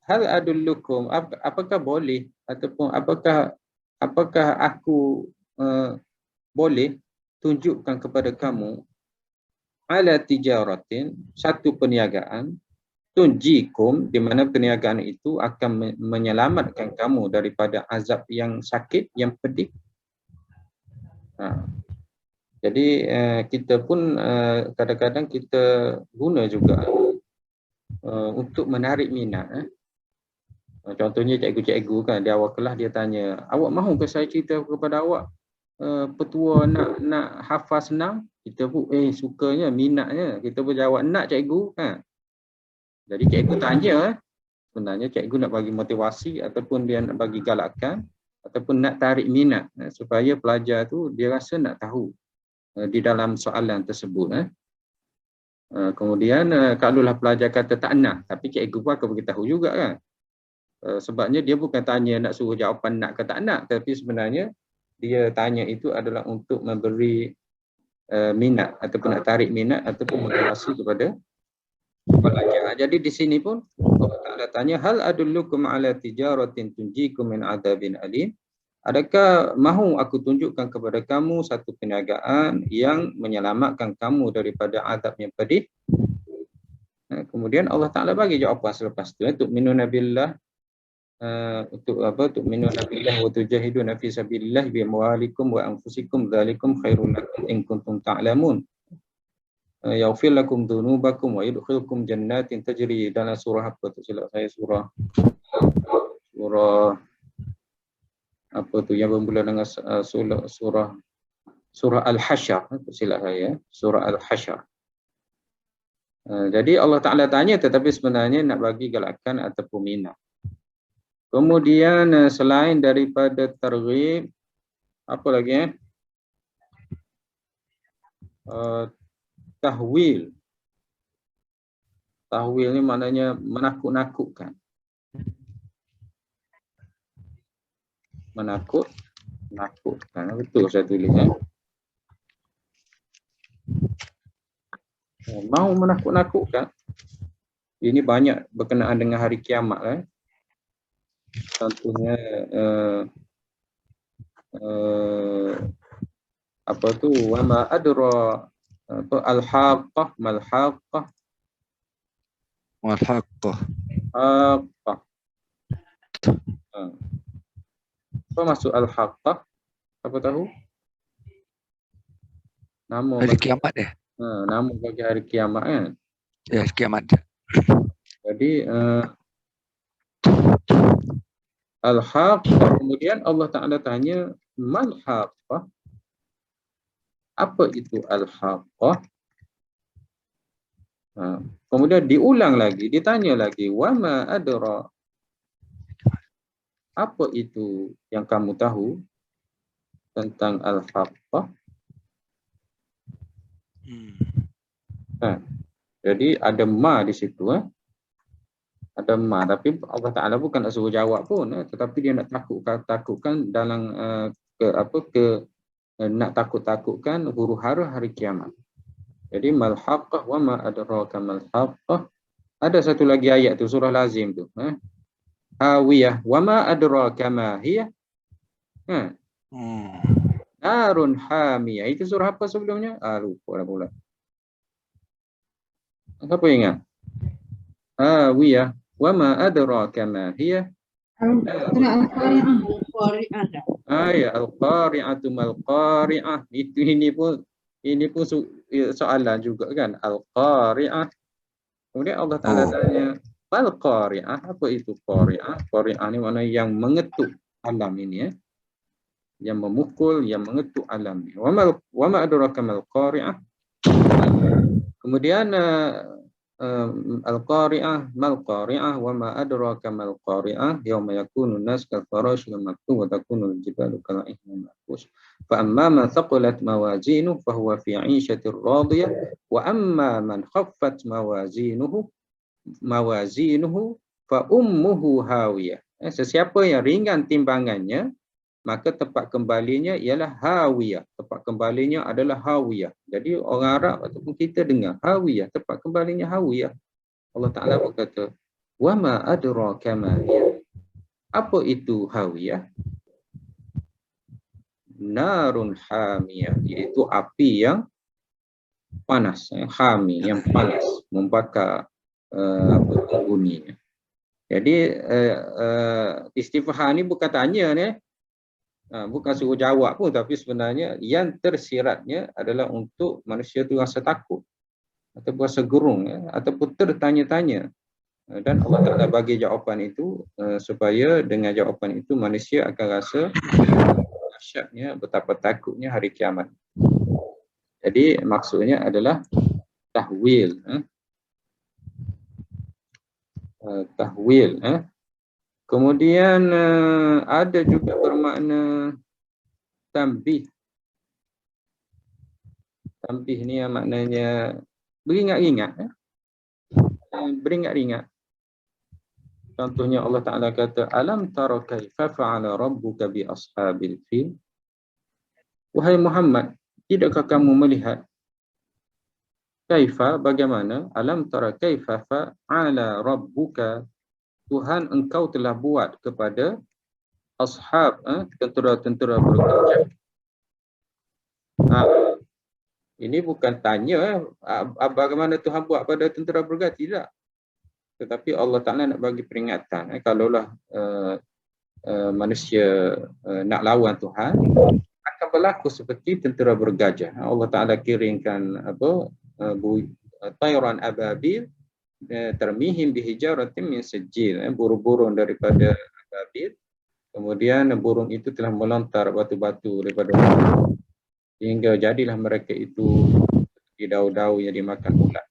hal adullukum, apakah boleh ataupun apakah aku boleh tunjukkan kepada kamu ala tijaratin, satu perniagaan, tunjikum, di mana perniagaan itu akan menyelamatkan kamu daripada azab yang sakit, yang pedih. Jadi kita pun kadang-kadang kita guna juga untuk menarik minat. Contohnya cikgu-cikgu kan, di awal kelas dia tanya, awak mahu ke saya cerita kepada awak petua nak hafal senang? Kita pun sukanya, minatnya. Kita pun jawab, nak cikgu kan. Jadi cikgu tanya, sebenarnya cikgu nak bagi motivasi ataupun dia nak bagi galakan ataupun nak tarik minat supaya pelajar tu dia rasa nak tahu di dalam soalan tersebut. Kemudian kalaulah pelajar kata tak nak, tapi cikgu pun akan beritahu juga kan. Sebabnya dia bukan tanya nak suruh jawapan nak ke tak nak, tapi sebenarnya dia tanya itu adalah untuk memberi minat ataupun nak tarik minat ataupun motivasi kepada pelajar. Jadi di sini pun Allah Ta'ala tanya, hal adullukum ala tijaratin tunjikum min adabin alim. Adakah mahu aku tunjukkan kepada kamu satu perniagaan yang menyelamatkan kamu daripada azab yang pedih? Kemudian Allah Ta'ala bagi jawapan selepas itu, tu'minuna billah, untuk apa? Tu'minuna billah wa tujahiduna fi sabilillah bi amwalikum wa anfusikum dzalikum khairul lakum in kuntum ta'lamun. Yaghfir lakum dhunubakum wa yudkhilkum jannatin tajri, dalam surah apa tu, silap saya surah apa tu yang bermula dengan surah Al-Hasyr, silap saya surah Al-Hasyr. Jadi Allah Ta'ala tanya tetapi sebenarnya nak bagi galakan ataupun minat. Kemudian selain daripada targhib, apa lagi tahwil. Tahwil ni maknanya menakut-nakutkan. Menakut-nakutkan. Betul saya tulis. Mau menakut-nakutkan. Ini banyak berkenaan dengan hari kiamat. Contohnya apa tu, wa ma adra al-haqqah mal-haqqah. Wal-haqqah. Haqqah. Apa maksud al-haqqah? Apa tahu? Nama Hari bagi, kiamat dia. nama bagi hari kiamat kan. Ya, hari kiamat dia. Jadi al-haqqah, kemudian Allah Ta'ala tanya, mal-haqqah? Apa itu al-haqqah? Kemudian diulang lagi, ditanya lagi, wa ma adra, apa itu yang kamu tahu tentang al-haqqah? Jadi ada ma di situ. Ada ma, tapi Allah Ta'ala bukan nak suruh jawab pun, tetapi dia nak takutkan dalam nak takut-takutkan huru-hara hari kiamat. Jadi mal-haqqah wa ma adraka mal-haqqah. Ada satu lagi ayat tu, surah Lazim tu. Hawiyah wa ma adraka ma hiya. Narun hamiyah. Itu surah apa sebelumnya? Lupa dah pula. Siapa ingat? Hawiyah wa ma adraka ma hiya. Al-qari'atu mal-qari'ah. Ini pun soalan juga kan, al-qari'ah. Kemudian Allah Ta'ala tanya, mal-qari'ah, apa itu qari'ah? Qari'ah ni maknanya yang mengetuk alam ini, yang memukul, yang mengetuk alam ini. Wa ma adraka mal-qari'ah. Kemudian al-qari'ah, mal-qari'ah, wa ma adraka mal-qari'ah, yauma yakunu an-nas kal-farashil mabthus wa takunu al-jibalu kal-'ihni al-manfush. Fa amma man thaqulat mawazinuhu fa huwa fi 'ishatir radiyah wa amma man khaffat mawazinuhu fa ummuhu hawiyah. Sesiapa yang ringan timbangannya, maka tempat kembalinya ialah hawiyah. Tempat kembalinya adalah hawiyah. Jadi orang Arab ataupun kita dengar hawiyah, tempat kembalinya hawiyah. Allah Ta'ala berkata, wa ma adraka ma hiya. Apa itu hawiyah? Narun hamiyah, iaitu api yang panas, hami, yang panas, membakar. penghuni. Jadi istifham ni bukan tanya ni, bukan suruh jawab pun, tapi sebenarnya yang tersiratnya adalah untuk manusia tu rasa takut ataupun rasa gerung, ataupun tertanya-tanya. Dan Allah Ta'ala bagi jawapan itu supaya dengan jawapan itu manusia akan rasa dahsyatnya, betapa takutnya hari kiamat. Jadi maksudnya adalah tahwil. Tahwil. Kemudian ada juga bermakna tambih. Tambih ni yang maknanya beringat-ingat. Beringat-ingat. Contohnya Allah Ta'ala kata, Alam tara kaifa fa'ala rabbuka bi ashabil fil. Wahai Muhammad, tidakkah kamu melihat kaifa, bagaimana, alam tara kaifa fa'ala rabbuka, Tuhan engkau telah buat kepada ashab, tentera-tentera bergajah. Ini bukan tanya bagaimana Tuhan buat pada tentera bergajah, tidak. Tetapi Allah Ta'ala nak bagi peringatan. Kalaulah manusia nak lawan Tuhan, akan berlaku seperti tentera bergajah. Allah Ta'ala kirimkan tayran ababil termihim bihijaratin min sijil, burung-burung daripada ababil. Kemudian burung itu telah melontar batu-batu daripada hingga jadilah mereka itu di daun-daun yang dimakan ulat.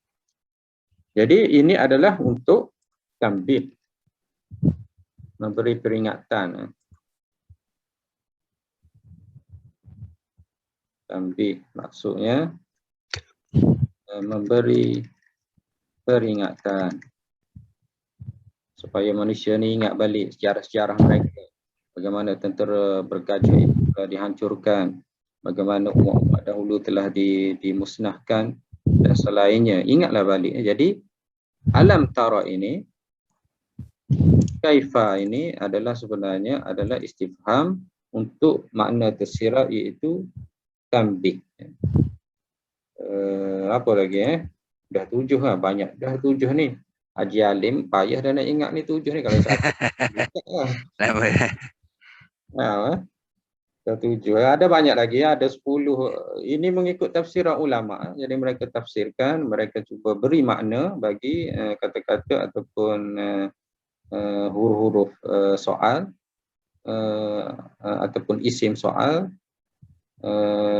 Jadi ini adalah untuk tambih, memberi peringatan. Tambih maksudnya memberi peringatan supaya manusia ni ingat balik sejarah-sejarah mereka, bagaimana tentera bergajah itu dihancurkan, bagaimana umat-umat dahulu telah dimusnahkan dan selainnya. Ingatlah balik. Jadi alam tara ini, kaifa ini adalah sebenarnya adalah istifham untuk makna tersirat, iaitu tambih. Apa lagi Dah 7 lah, banyak dah 7 ni. Haji Alim payah dah nak ingat ni 7 ni kalau satu. Dah 7. Ada banyak lagi, ada 10. Ini mengikut tafsiran ulama. Jadi mereka tafsirkan, mereka cuba beri makna bagi kata-kata ataupun huruf-huruf soal ataupun isim soal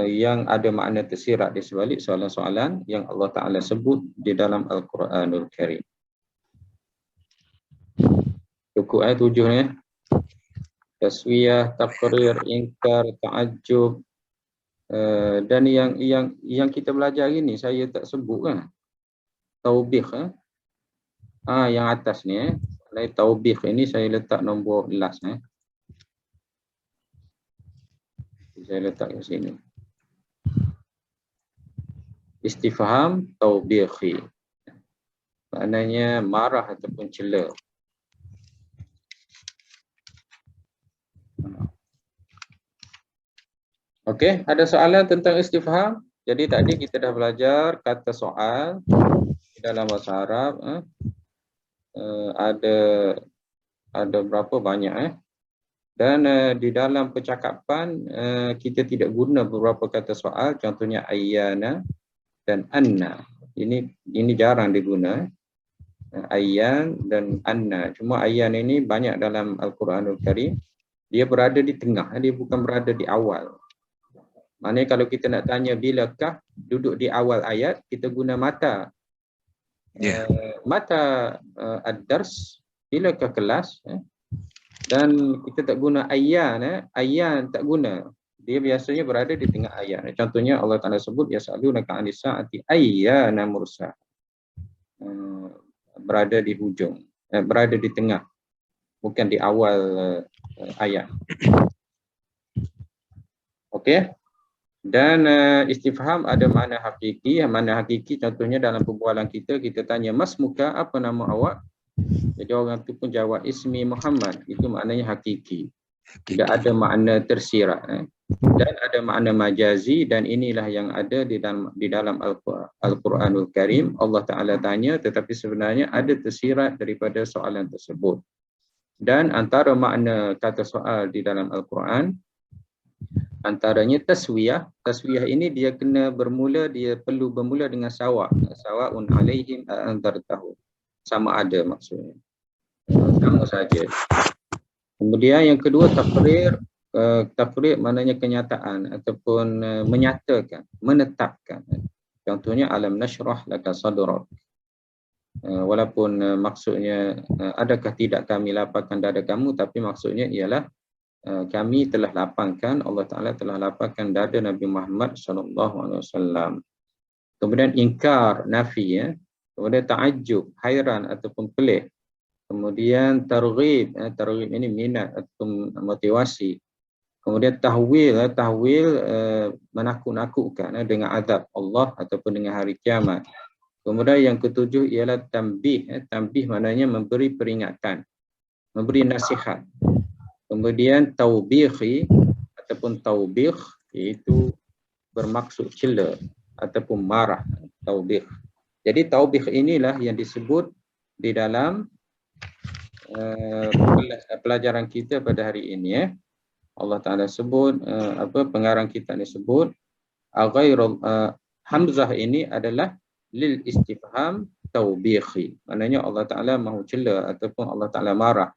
yang ada makna tersirat di sebalik soalan-soalan yang Allah Ta'ala sebut di dalam Al-Quranul Karim. Cukup 7 ni. Taswiyah, taqrir, ingkar, ta'ajjub, dan yang kita belajar hari ni saya tak sebut kan. Taubih. Yang atas ni taubih ini saya letak nombor last Saya letak kat sini. Istifham taubihi. Maknanya marah ataupun cela. Okey, ada soalan tentang istifham? Jadi tadi kita dah belajar kata soal di dalam bahasa Arab. Ada berapa banyak Dan di dalam percakapan kita tidak guna beberapa kata soal, contohnya ayyana dan anna. Ini jarang diguna. Ayyan dan anna. Cuma ayyan ini banyak dalam Al-Quranul Karim. Dia berada di tengah, dia bukan berada di awal. Maknanya kalau kita nak tanya bilakah, duduk di awal ayat, kita guna mata. Mata ad-dars, bilakah kelas? Dan kita tak guna ayyan, ayyan tak guna. Dia biasanya berada di tengah ayat. Contohnya Allah Ta'ala sebut yas'alunaka 'anis sa'ati ayyana mursaha. Berada di hujung, berada di tengah, bukan di awal ayat. Okey. Dan istifham ada makna hakiki. Makna hakiki contohnya dalam perbualan kita tanya, mas muka, apa nama awak? Jadi orang tu pun jawab ismi Muhammad. Itu maknanya hakiki. Tidak ada makna tersirat. dan ada makna majazi, dan inilah yang ada di dalam Al-Quranul Karim. Allah Ta'ala tanya tetapi sebenarnya ada tersirat daripada soalan tersebut. Dan antara makna kata soal di dalam Al-Quran, antaranya taswiyah. Taswiyah ini dia perlu bermula dengan sawa'un alaihim a'anzartahum. Sama ada maksudnya. Sama saja. Kemudian yang kedua taqrir. Taqrir maknanya kenyataan ataupun menyatakan, menetapkan. Contohnya alam nashrah laka sadrak. Walaupun maksudnya adakah tidak kami lapangkan dada kamu, tapi maksudnya ialah kami telah lapangkan, Allah Ta'ala telah lapangkan dada Nabi Muhammad SAW. Kemudian ingkar, nafi, ya. Kemudian ta'ajjub, hairan ataupun pelik. Kemudian targhib, targhib ini minat atau motivasi. Kemudian tahwil menakut-nakutkan dengan azab Allah ataupun dengan hari kiamat. Kemudian yang ketujuh ialah tambih. Tambih maknanya memberi peringatan, memberi nasihat. Kemudian taubikhi ataupun taubikh, iaitu bermaksud cela ataupun marah, taubikh. Jadi taubikh inilah yang disebut di dalam pelajaran kita pada hari ini, ya. Allah Ta'ala sebut, pengarang kita ni sebut, hamzah ini adalah lil istifham taubikhi. Maknanya Allah Ta'ala mahu cela ataupun Allah Ta'ala marah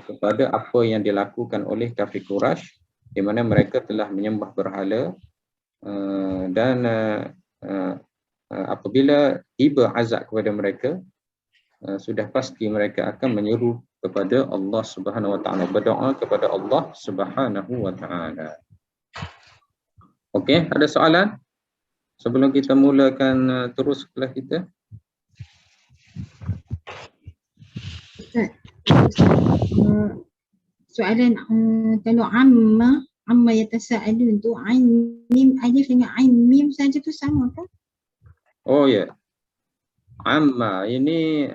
kepada apa yang dilakukan oleh kafir Quraisy, di mana mereka telah menyembah berhala, dan apabila tiba azab kepada mereka, sudah pasti mereka akan menyeru kepada Allah Subhanahu Wa Taala, berdoa kepada Allah Subhanahu Wa Taala. Okey, ada soalan sebelum kita mulakan terus kelas kita? Soalan kalau amma yatasaalun tu ain mim alif dengan ain mim saja tu sama ke? Oh ya. Amma ini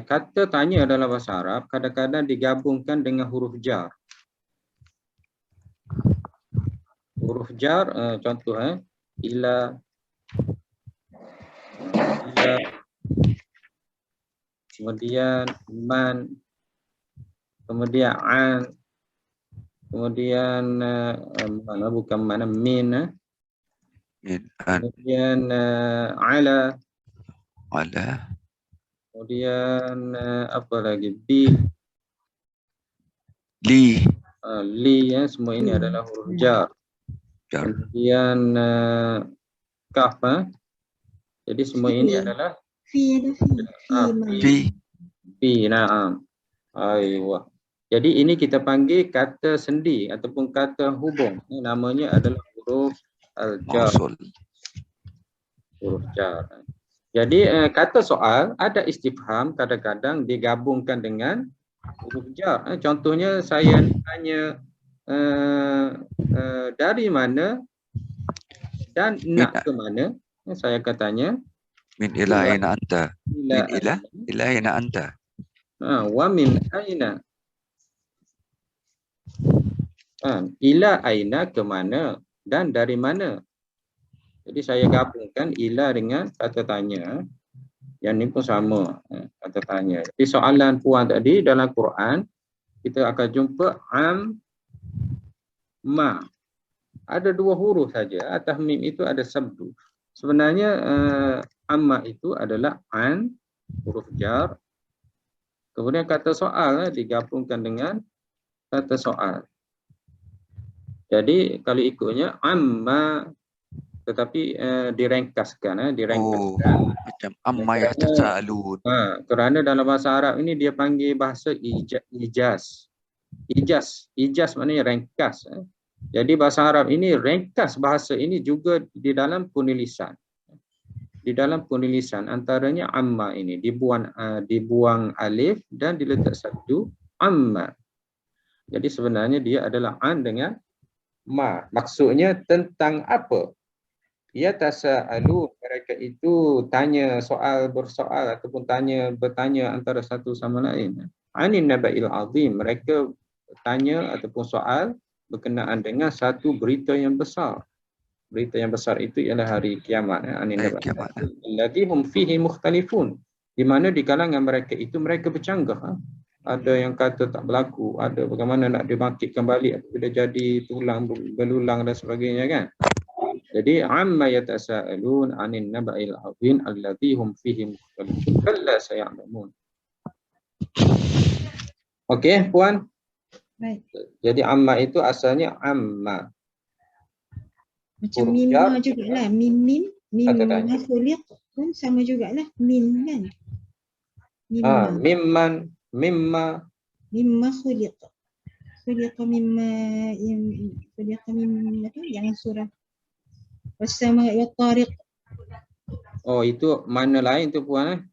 kata tanya dalam bahasa Arab kadang-kadang digabungkan dengan huruf jar. Huruf jar, contoh ila, kemudian man, kemudian an, kemudian bukan mana min, kemudian ala, kemudian apa lagi, bi, li, ya, semua ini adalah huruf jar. Kemudian kaf, jadi semua ini adalah fi, na'am. Aywa. Jadi ini kita panggil kata sendi ataupun kata hubung. Ini namanya adalah huruf al-jar. Huruf jar. Jadi kata soal ada istifham kadang-kadang digabungkan dengan huruf jar. Contohnya saya tanya dari mana dan nak ke mana. Saya katanya min ila aina anta. Min ila aina anta. Wa min aina. Ila aina ke mana dan dari mana. Jadi saya gabungkan ila dengan kata tanya. Yang ni pun sama, kata tanya. Jadi soalan puan tadi dalam Quran kita akan jumpa am, ma. Ada dua huruf saja. Atas mim itu ada sabdu. Sebenarnya amma itu adalah an, huruf jar. Kemudian kata soal digabungkan dengan kata soal. Jadi kalau ikutnya amma, tetapi direngkaskan, macam amma yatasaalun. Kerana dalam bahasa Arab ini dia panggil bahasa ijaz. Ijaz maknanya ringkas. Jadi bahasa Arab ini ringkas bahasa ini juga di dalam penulisan. Di dalam penulisan antaranya amma ini dibuang alif dan diletak satu amma. Jadi sebenarnya dia adalah an dengan ma. Maksudnya tentang apa? Ya tasa'alu, mereka itu tanya bersoal ataupun bertanya antara satu sama lain. Anin naba'il azim, mereka tanya ataupun soal berkenaan dengan satu berita yang besar. Berita yang besar itu ialah hari kiamat. Hari kiamat. Allati hum fihi mukhtalifun. Di mana di kalangan mereka itu mereka bercanggah. Ada yang kata tak berlaku, ada bagaimana nak dibangkitkan balik apabila jadi tulang belulang dan sebagainya kan. Jadi amma yatasaalun 'anil naba'il 'azim allati hum fihi mukhtalifun kalla saya'lamun. Okey, puan. Baik. Jadi amma itu asalnya amma. Macam Huruf mim jar. jugalah. Mim Kata tanya. khuliq pun sama jugalah. Min kan. Mimma Mimma khuliq. Khuliq mimma khuliq mimma tu jangan surah. Wasama wa tariq. Oh, itu mana lain tu puan?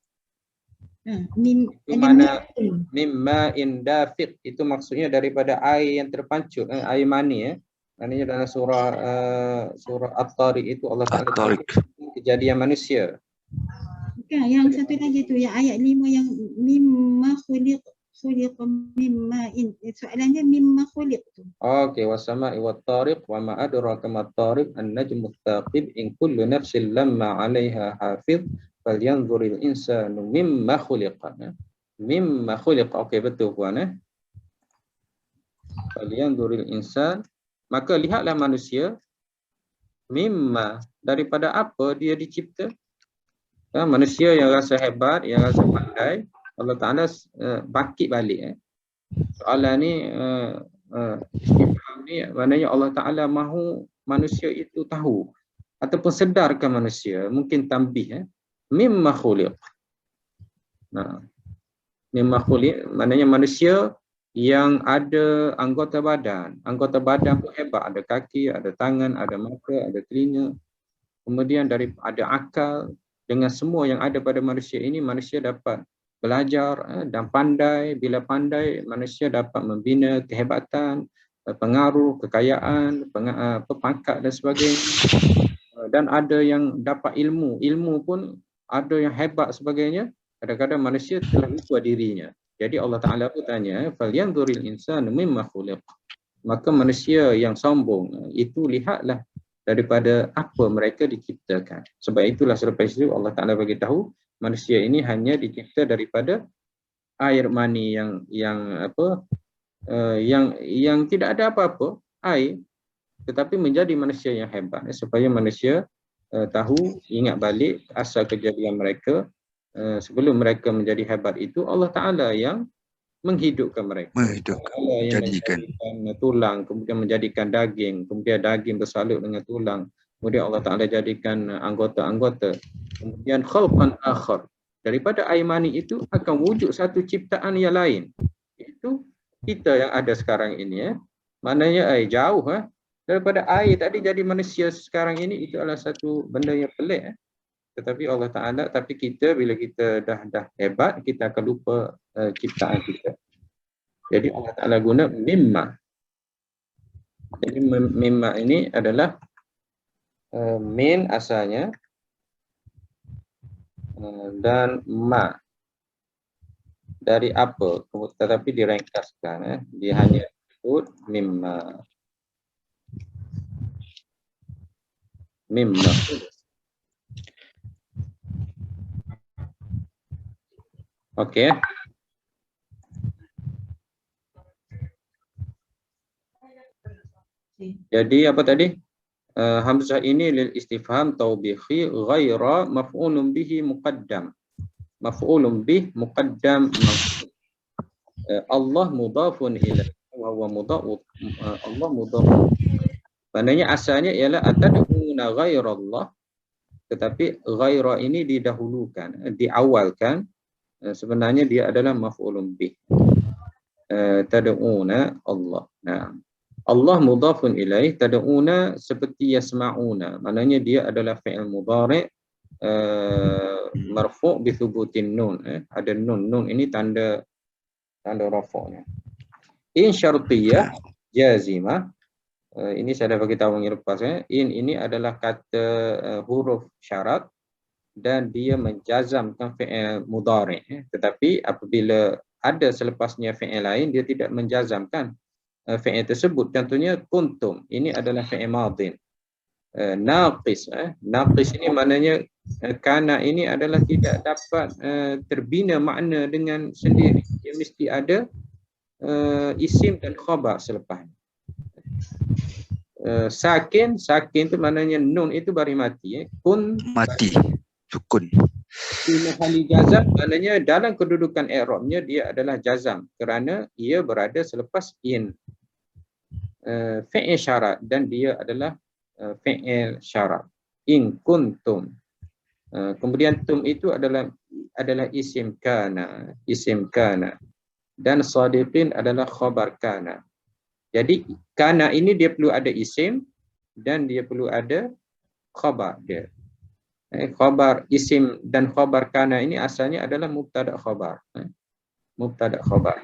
Mim Itu ada mana mim. mimma indafiq, itu maksudnya daripada air yang terpancut, air mani maknanya dalam surah At-Tariq itu Allah Taala At-Tariq. kejadian manusia. Bukan, yang satu lagi tu yang ayat 5 yang mimma khuliq mimma in. Soalannya mimma khuliq tu. Okey, wasama'i wat-tariq wa ma adraka mat-tariq an-najmu ats-tsaqib in kullu nafsin lamma 'alaiha hafiz falyanzuril insanu mimma khuliqa. Mimma khuliqa. Okey, betul puan Falyanzuril insan, maka lihatlah manusia mimma, daripada apa dia dicipta. Manusia yang rasa hebat, yang rasa pandai, Allah Ta'ala bangkit balik. Soalan ni istifham ni maknanya Allah Ta'ala mahu manusia itu tahu ataupun sedarkan manusia, mungkin tambih mimma khuliq. Mimma khuliq maknanya manusia yang ada anggota badan pun hebat, ada kaki, ada tangan, ada mata, ada telinga, kemudian ada akal. Dengan semua yang ada pada manusia ini, manusia dapat belajar dan pandai. Bila pandai, manusia dapat membina kehebatan, pengaruh, kekayaan, pangkat dan sebagainya. Dan ada yang dapat ilmu pun ada yang hebat sebagainya. Kadang-kadang manusia telah lupa dirinya. Jadi Allah Ta'ala pun tanya, falyanzuril insanu mimma khuliq. Maka manusia yang sombong itu lihatlah daripada apa mereka diciptakan. Sebab itulah selepas itu Allah Ta'ala bagi tahu manusia ini hanya dicipta daripada air mani yang tidak ada apa-apa, air, tetapi menjadi manusia yang hebat, supaya manusia tahu, ingat balik asal kejadian mereka. Sebelum mereka menjadi hebat itu, Allah Ta'ala yang menghidupkan mereka. Allah yang menjadikan tulang, kemudian menjadikan daging, kemudian daging bersalut dengan tulang, kemudian Allah Ta'ala jadikan anggota-anggota, kemudian khalqan akhar, daripada air mani itu akan wujud satu ciptaan yang lain. Itu kita yang ada sekarang ini. Maknanya jauh daripada air tadi jadi manusia sekarang ini, itu adalah satu benda yang pelik. Tetapi Allah Ta'ala, tapi kita bila kita dah hebat, kita akan lupa ciptaan kita. Jadi Allah Ta'ala guna mimma. Jadi mimma ini adalah min asalnya dan ma dari apa, tetapi direngkaskan. Dia hanya disebut mimma. Mimma. Okey. Jadi apa tadi? Hamzah ini lil istifham taubihi ghaira maf'ulun bihi muqaddam. Maf'ulun bih muqaddam. Allah mudhafun ilaihi wa huwa mudhaf. Allah mudhaf. Maknanya asalnya ialah atad'una ghairallah, tetapi ghaira ini didahulukan, diawalkan. Sebenarnya dia adalah maf'ulun bih. Tad'una Allah. Nah, Allah mudhafun ilaih, tad'una seperti yasma'una. Maknanya dia adalah fi'il mudhari' marfu' bi thubutin nun. Ada nun. Nun ini tanda rafa'nya. In syartiyah jazimah. Ini saya dah bagi tahu yang lepas. In ini adalah kata huruf syarat dan dia menjazamkan fi'il mudhari'. Tetapi apabila ada selepasnya fi'il lain, dia tidak menjazamkan. fi'il tersebut. Contohnya kuntum, ini adalah fi'il madin. Naqis, naqis ini maknanya kana ini adalah tidak dapat terbina makna dengan sendiri. Dia mesti ada isim dan khabar selepas. Sakin tu maknanya nun itu baris mati. Kun Mati. Sukun. fi mahalli jazam maknanya dalam kedudukan i'rabnya dia adalah jazam kerana ia berada selepas in. Fi'il syarat dan dia adalah fi'il syarat. In kuntum. Kemudian tum itu adalah isim kana, dan sadiqin adalah khabar kana. Jadi kana ini dia perlu ada isim dan dia perlu ada khabar dia. Khabar isim dan khabar kana ini asalnya adalah mubtada khabar. Mubtada khabar.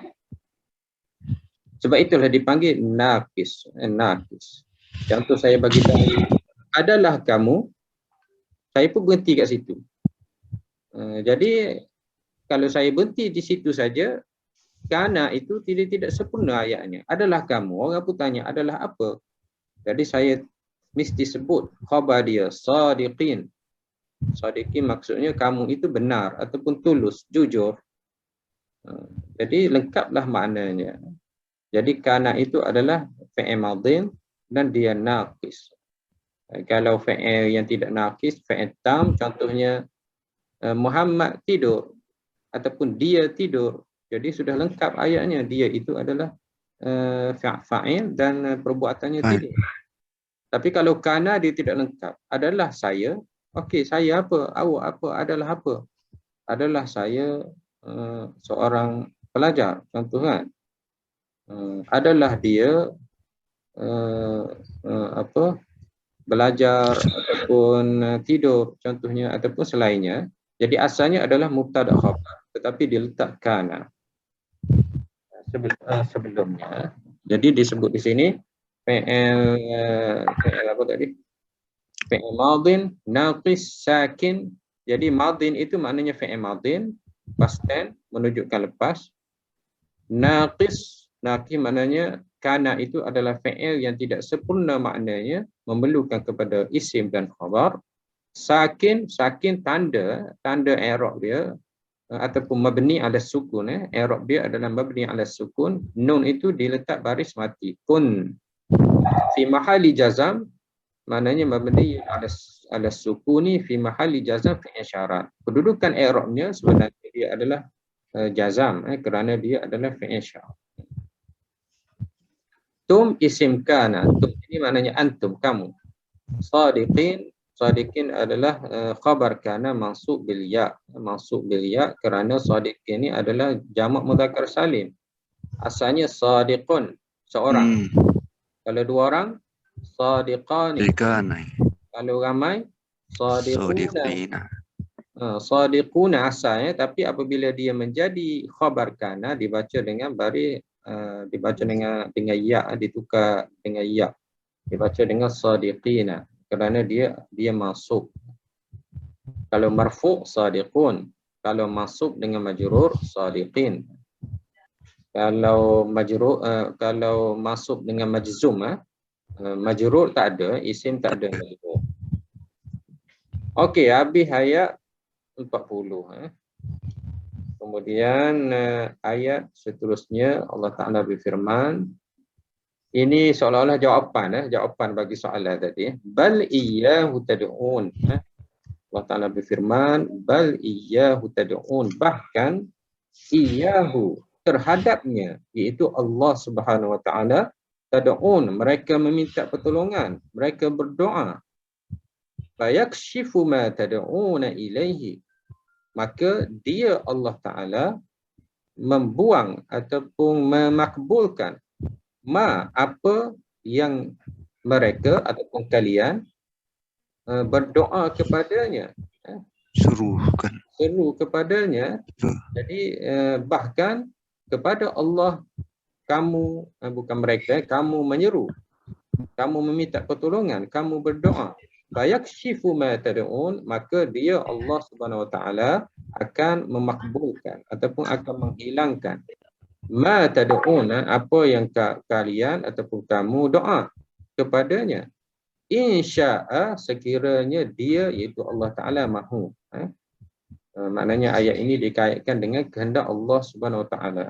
Sebab itulah dipanggil naqis, naqis. Contoh saya bagi tahu, adalah kamu, saya pun berhenti kat situ. Jadi kalau saya berhenti di situ saja, kana itu tidak sempurna ayatnya. Adalah kamu, orang pun tanya adalah apa? Jadi saya mesti sebut khabar dia sadiqin. Sadiqin maksudnya kamu itu benar ataupun tulus, jujur. Jadi lengkaplah maknanya. Jadi kana itu adalah fi'il madin dan dia naqis. Kalau fi'il yang tidak naqis, fi'il tam, contohnya Muhammad tidur ataupun dia tidur. Jadi sudah lengkap ayatnya. Dia itu adalah fa'il dan perbuatannya tidur. Tapi kalau kana dia tidak lengkap. Adalah saya. Okey, saya apa? Awak apa? Adalah apa? Adalah saya seorang pelajar. Contoh kan. Adalah dia belajar ataupun tidur contohnya ataupun selainnya. Jadi asalnya adalah mubtada khabar tetapi diletakkan sebelumnya. Jadi disebut di sini fi'il apa tadi? Fi'il madin naqis sakin. Jadi madin itu maknanya fi'il madin past tense menunjukkan lepas. Naqis maknanya kana itu adalah fi'il yang tidak sempurna maknanya, memerlukan kepada isim dan khabar. Sakin tanda i'rab dia ataupun mabni ala sukun. I'rab dia adalah mabni ala sukun. Nun itu diletak baris mati. Kun fi mahalli jazam maknanya mabni ala sukuni fi mahalli jazam fi'il syarat. Kedudukan i'rabnya sebenarnya dia adalah jazam kerana dia adalah fi'il syarat. Tum isim kana. Tum ini maknanya antum, kamu. Sadiqin adalah khabar kana mansub bil ya. Mansub bil ya kerana sadiqin ini adalah jamak mudzakkar salim. Asalnya sadiqun, seorang. Kalau dua orang, sadiqani. Kalau ramai, sadiquna. Sadiquna asalnya, tapi apabila dia menjadi khabar kana dibaca dengan baris dibaca dengan ya, ditukar dengan ya, dibaca dengan sadiqina kerana dia masuk. Kalau marfu' sadiqun, kalau masuk dengan majrur sadiqin. Kalau majrur kalau masuk dengan majzum majrur tak ada, isim tak ada majrur. Okey, habis ayat 40. Kemudian ayat seterusnya Allah Ta'ala berfirman, ini seolah-olah jawapan bagi soalan tadi. Bal iyyahu tad'un. Allah Ta'ala berfirman, bal iyyahu tad'un. Bahkan iyyahu terhadapnya, iaitu Allah Subhanahu Wa Ta'ala, tad'un, mereka meminta pertolongan, mereka berdoa. Fayakshifu ma tad'una ilaihi. Maka dia Allah Ta'ala membuang ataupun memakbulkan apa yang mereka ataupun kalian berdoa kepadanya. Seru kepadanya. Jadi bahkan kepada Allah kamu, bukan mereka, kamu menyeru, kamu meminta pertolongan, kamu berdoa. Fayakshifu ma tad'un, maka dia Allah Subhanahu Wa Ta'ala akan memakbulkan ataupun akan menghilangkan ma tad'una, apa yang kalian ataupun kamu doa kepadanya. Insya'a, sekiranya dia iaitu Allah Taala mahu. Maknanya ayat ini dikaitkan dengan kehendak Allah Subhanahu Wa Taala.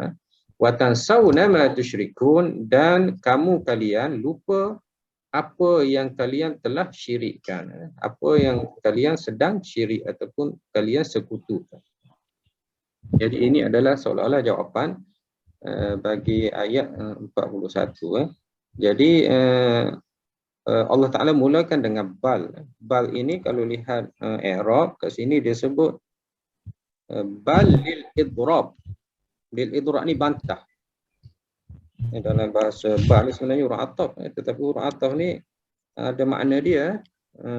Wa tansawna ma tusyrikun, dan kamu kalian lupa apa yang kalian telah syirikkan, apa yang kalian sedang syirik ataupun kalian sekutukan. Jadi ini adalah seolah-olah jawapan bagi ayat 41. Jadi Allah Ta'ala mulakan dengan bal. Bal ini kalau lihat i'rab kat sini dia sebut bal lil idrab. Lil idrab ni bantah. Dalam bahasa bal sebenarnya huruf ataf, tetapi huruf ataf ni ada makna dia,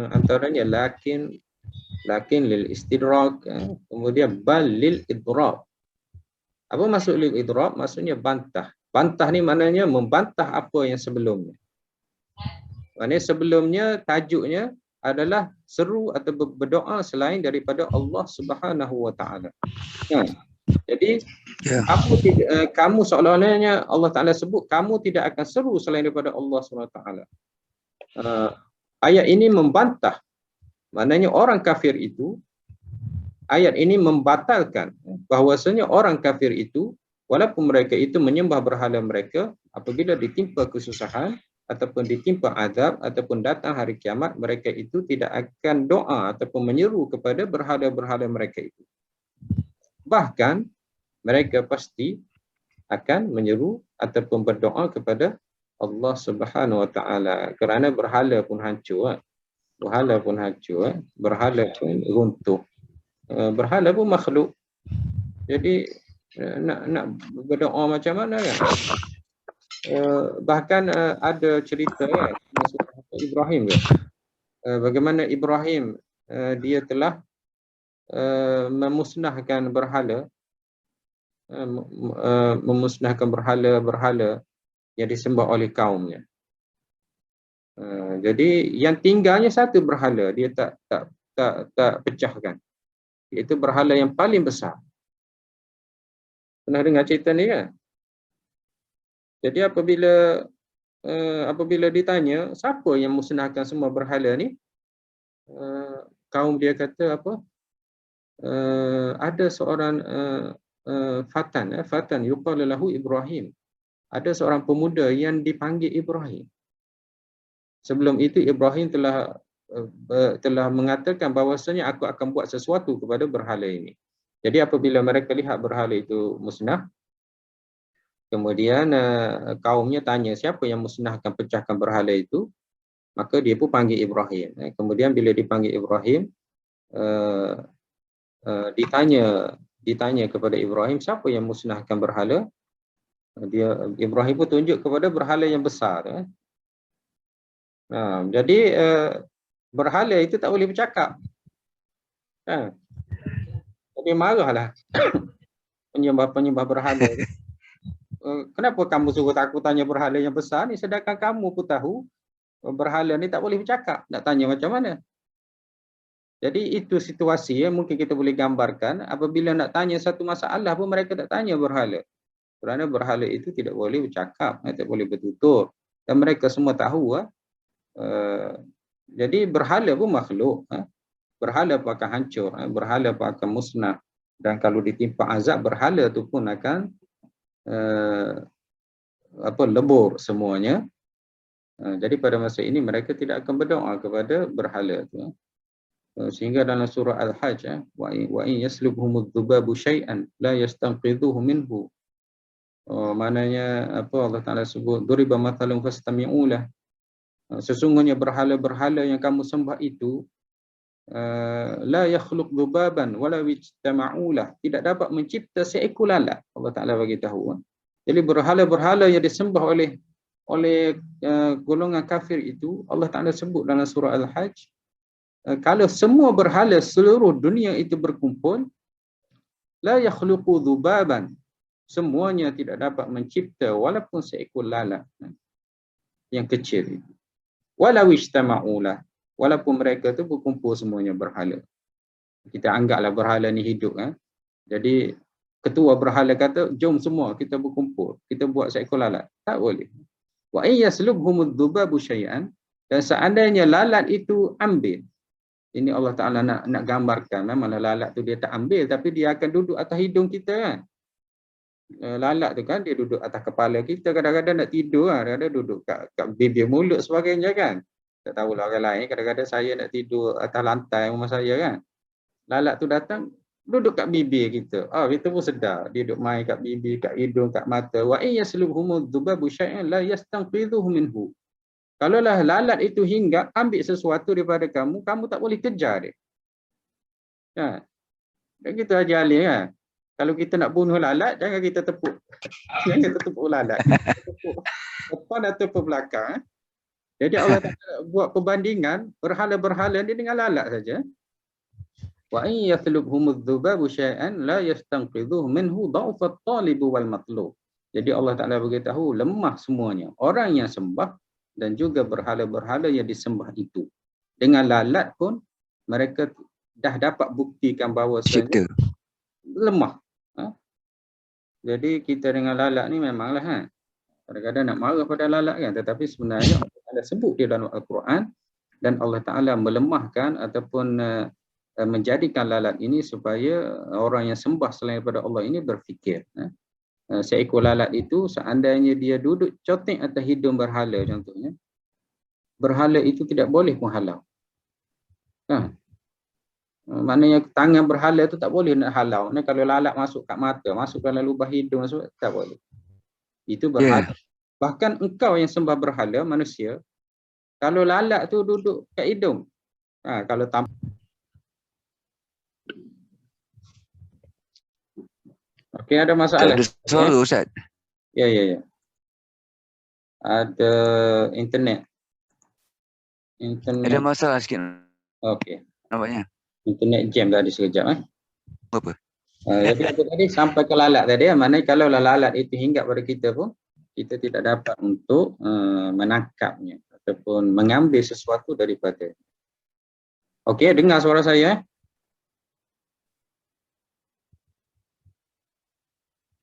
antaranya lakin lil istidrak, kemudian bal lil idrab. Apa maksud lil idrab? Maksudnya bantah. Bantah ni maknanya membantah apa yang sebelumnya. Maknanya sebelumnya tajuknya adalah seru atau berdoa selain daripada Allah Subhanahu Wa Taala. Jadi kamu seolah-olahnya Allah Ta'ala sebut kamu tidak akan seru selain daripada Allah SWT. Ayat ini membantah, maknanya orang kafir itu, ayat ini membatalkan bahwasanya orang kafir itu, walaupun mereka itu menyembah berhala mereka, apabila ditimpa kesusahan ataupun ditimpa azab ataupun datang hari kiamat, mereka itu tidak akan doa ataupun menyeru kepada berhala-berhala mereka itu. Bahkan mereka pasti akan menyeru ataupun berdoa kepada Allah Subhanahu Wa Taala, kerana berhala pun hancur, berhala pun hancur, berhala pun runtuh, berhala pun makhluk. Jadi nak berdoa macam mana kan? Bahkan ada cerita kan, Ibrahim kan? Bagaimana Ibrahim dia telah memusnahkan berhala, memusnahkan berhala-berhala yang disembah oleh kaumnya. Jadi yang tinggalnya satu berhala, dia tak pecahkan, iaitu berhala yang paling besar. Pernah dengar cerita ni kan? Jadi apabila ditanya siapa yang musnahkan semua berhala ni, kaum dia kata apa? Ada seorang fatan yuqalu lahu Ibrahim. Ada seorang pemuda yang dipanggil Ibrahim. Sebelum itu Ibrahim telah mengatakan bahawasanya aku akan buat sesuatu kepada berhala ini. Jadi apabila mereka lihat berhala itu musnah, kemudian kaumnya tanya siapa yang musnahkan, pecahkan berhala itu, maka dia pun panggil Ibrahim. Kemudian bila dipanggil Ibrahim, ditanya kepada Ibrahim siapa yang musnahkan berhala. Ibrahim pun tunjuk kepada berhala yang besar. Jadi berhala itu tak boleh bercakap. Jadi marahlah penyembah berhala. Kenapa kamu suruh aku tanya berhala yang besar ni, sedangkan kamu pun tahu berhala ni tak boleh bercakap, nak tanya macam mana? Jadi itu situasi yang mungkin kita boleh gambarkan apabila nak tanya satu masalah pun mereka tak tanya berhala. Kerana berhala itu tidak boleh bercakap, tidak boleh bertutur. Dan mereka semua tahu. Jadi berhala pun makhluk. Berhala pun akan hancur, berhala pun akan musnah. Dan kalau ditimpa azab, berhala itu pun akan lebur semuanya. Jadi pada masa ini mereka tidak akan berdoa kepada berhala itu. Sehingga dalam surah Al-Hajj, wa in yaslubhumudz dzubabu syai'an la yastanqidhuhu minhu. Maknanya apa Allah Taala sebut, duriba mathalun fastami'u lah. Sesungguhnya berhala-berhala yang kamu sembah itu la yakhluq dzubaban wala ijtama'u lah, tidak dapat mencipta seekor lalat. Allah Taala bagi tahu. Jadi berhala-berhala yang disembah oleh golongan kafir itu, Allah Taala sebut dalam surah Al-Hajj, kalau semua berhala seluruh dunia itu berkumpul, la yakhluqu dzubaban, semuanya tidak dapat mencipta walaupun seekor lalat yang kecil itu. Walau ijtama'ulah, walaupun mereka tu berkumpul semuanya berhala. Kita anggaplah berhala ni hidup. Jadi ketua berhala kata, jom semua kita berkumpul, kita buat seekor lalat. Tak boleh. Wa iyaslubhumudz dzubabu syai'an, dan seandainya lalat itu ambil. Ini Allah Ta'ala nak gambarkan, memanglah lalat tu dia tak ambil, tapi dia akan duduk atas hidung kita kan. Lalat tu kan dia duduk atas kepala kita, kadang-kadang nak tidur kan, kadang-kadang duduk kat bibir mulut sebagainya kan. Tak tahulah orang lain, kadang-kadang saya nak tidur atas lantai rumah saya kan. Lalat tu datang duduk kat bibir kita. Kita pun sedar dia duduk main kat bibir, kat hidung, kat mata. Wa iyaslubhumudz dzubabu syai'an la yastanqidhuhu minhu. Kalaulah lalat itu hinggap ambil sesuatu daripada kamu, kamu tak boleh kejar dia. Kan? Dan kita ajar alih kan. Kalau kita nak bunuh lalat, jangan kita tepuk. Jangan kita tepuk lalat. Tepuk depan ataupun belakang. Jadi Allah buat perbandingan berhala-berhala dia dengan lalat saja. Wa in yaslubhumudz dzubabu syai'an la yastanqidhuhu minhu dha'fat talib wal matlub. Jadi Allah Taala beritahu lemah semuanya. Orang yang sembah dan juga berhala-berhala yang disembah itu. Dengan lalat pun mereka dah dapat buktikan bahawa lemah. Jadi kita dengan lalat ni memanglah kadang-kadang nak marah pada lalat kan, tetapi sebenarnya Allah Taala sebut di dalam Al-Quran, dan Allah Taala melemahkan ataupun menjadikan lalat ini supaya orang yang sembah selain daripada Allah ini berfikir. Seekor lalat itu seandainya dia duduk cotek atas hidung berhala contohnya, berhala itu tidak boleh menghalau. Maknanya tangan berhala itu tak boleh nak halau. Kalau lalat masuk kat mata, masuk dalam lubang hidung, tak boleh. Itu berhala. Bahkan engkau yang sembah berhala, manusia, kalau lalat tu duduk kat hidung, kalau okey, ada masalah? Ada suara Ustaz. Ya. Ada internet. Ada masalah sikit. Okey. Nampaknya. Internet jam tadi sekejap. Apa? Jadi apa tadi? Sampai ke lalat tadi. Maknanya kalau lalat itu hinggap pada kita pun, kita tidak dapat untuk menangkapnya ataupun mengambil sesuatu daripada. Okey, dengar suara saya.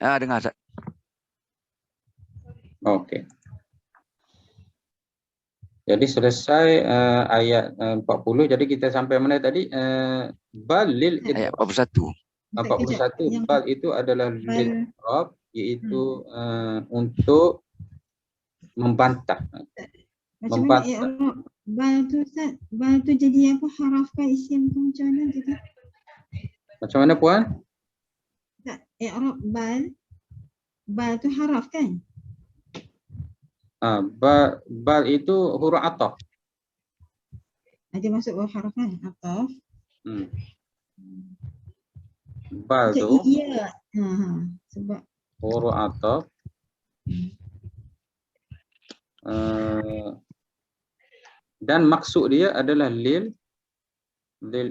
Dengar Ustaz. Okey. Jadi selesai ayat 40. Jadi kita sampai mana tadi? Balil Ayat 41. 41. Bal itu adalah lil i'rab, iaitu untuk membantah. Macam mana i'rab bal tu Ustaz? Bal tu jadi apa? Harafkah isim tu macam mana jadi? Macam mana puan? I'rab bal tu haraf kan? Bal itu huruf ataf. Dia masuk bawah haraf kan? Ataf. Bal tu iya. Sebab huruf ataf. Dan maksud dia adalah lil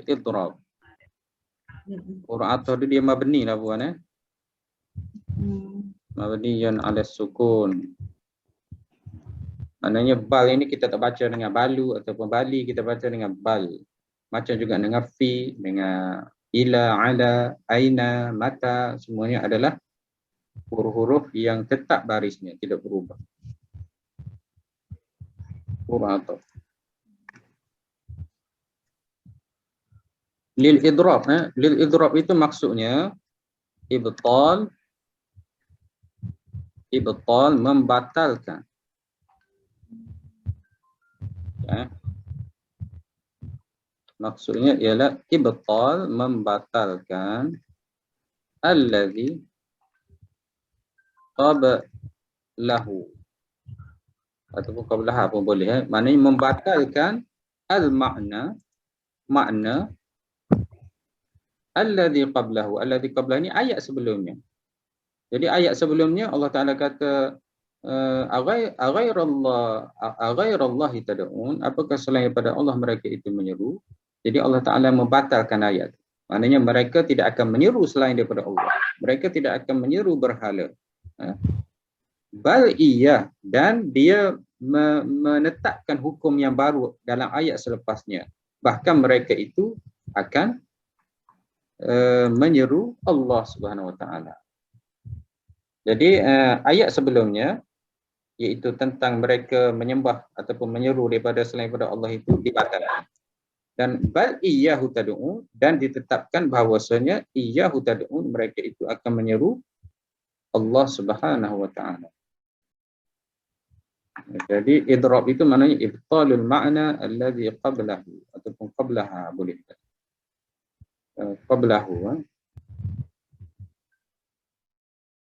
idrab. Huruf ataf dia mabni lah puan mabniyun ala sukun. Maknanya bal ini kita tak baca dengan balu ataupun bali, kita baca dengan bal. Macam juga dengan fi, dengan ila, ala, aina, mata, semuanya adalah huruf-huruf yang tetap barisnya, tidak berubah. Huruf ataf. Lil idrab, lil idrab itu maksudnya ibtal membatalkan. Maksudnya ialah ibtal membatalkan allazi qablahu ataupun qablaha pun boleh. Maknanya membatalkan al-makna allazi qablahu. Allazi qablahu ni ayat sebelumnya. Jadi ayat sebelumnya Allah Taala kata aghairallahi tad'un, apakah selain daripada Allah mereka itu menyeru. Jadi Allah Taala membatalkan ayat. Maknanya mereka tidak akan menyeru selain daripada Allah. Mereka tidak akan menyeru berhala. Bal iya, dan dia menetapkan hukum yang baru dalam ayat selepasnya. Bahkan mereka itu akan menyeru Allah Subhanahu Wa Taala. Jadi ayat sebelumnya, iaitu tentang mereka menyembah ataupun menyeru daripada selain daripada Allah itu dibatalkan. Dan bal iyyahu tad'un, dan ditetapkan bahawasanya iyyahu tad'un, mereka itu akan menyeru Allah Subhanahu Wa Taala. Jadi idrab itu maknanya ibtalul ma'na alladhi qablahu ataupun qablaha, boleh qablahu.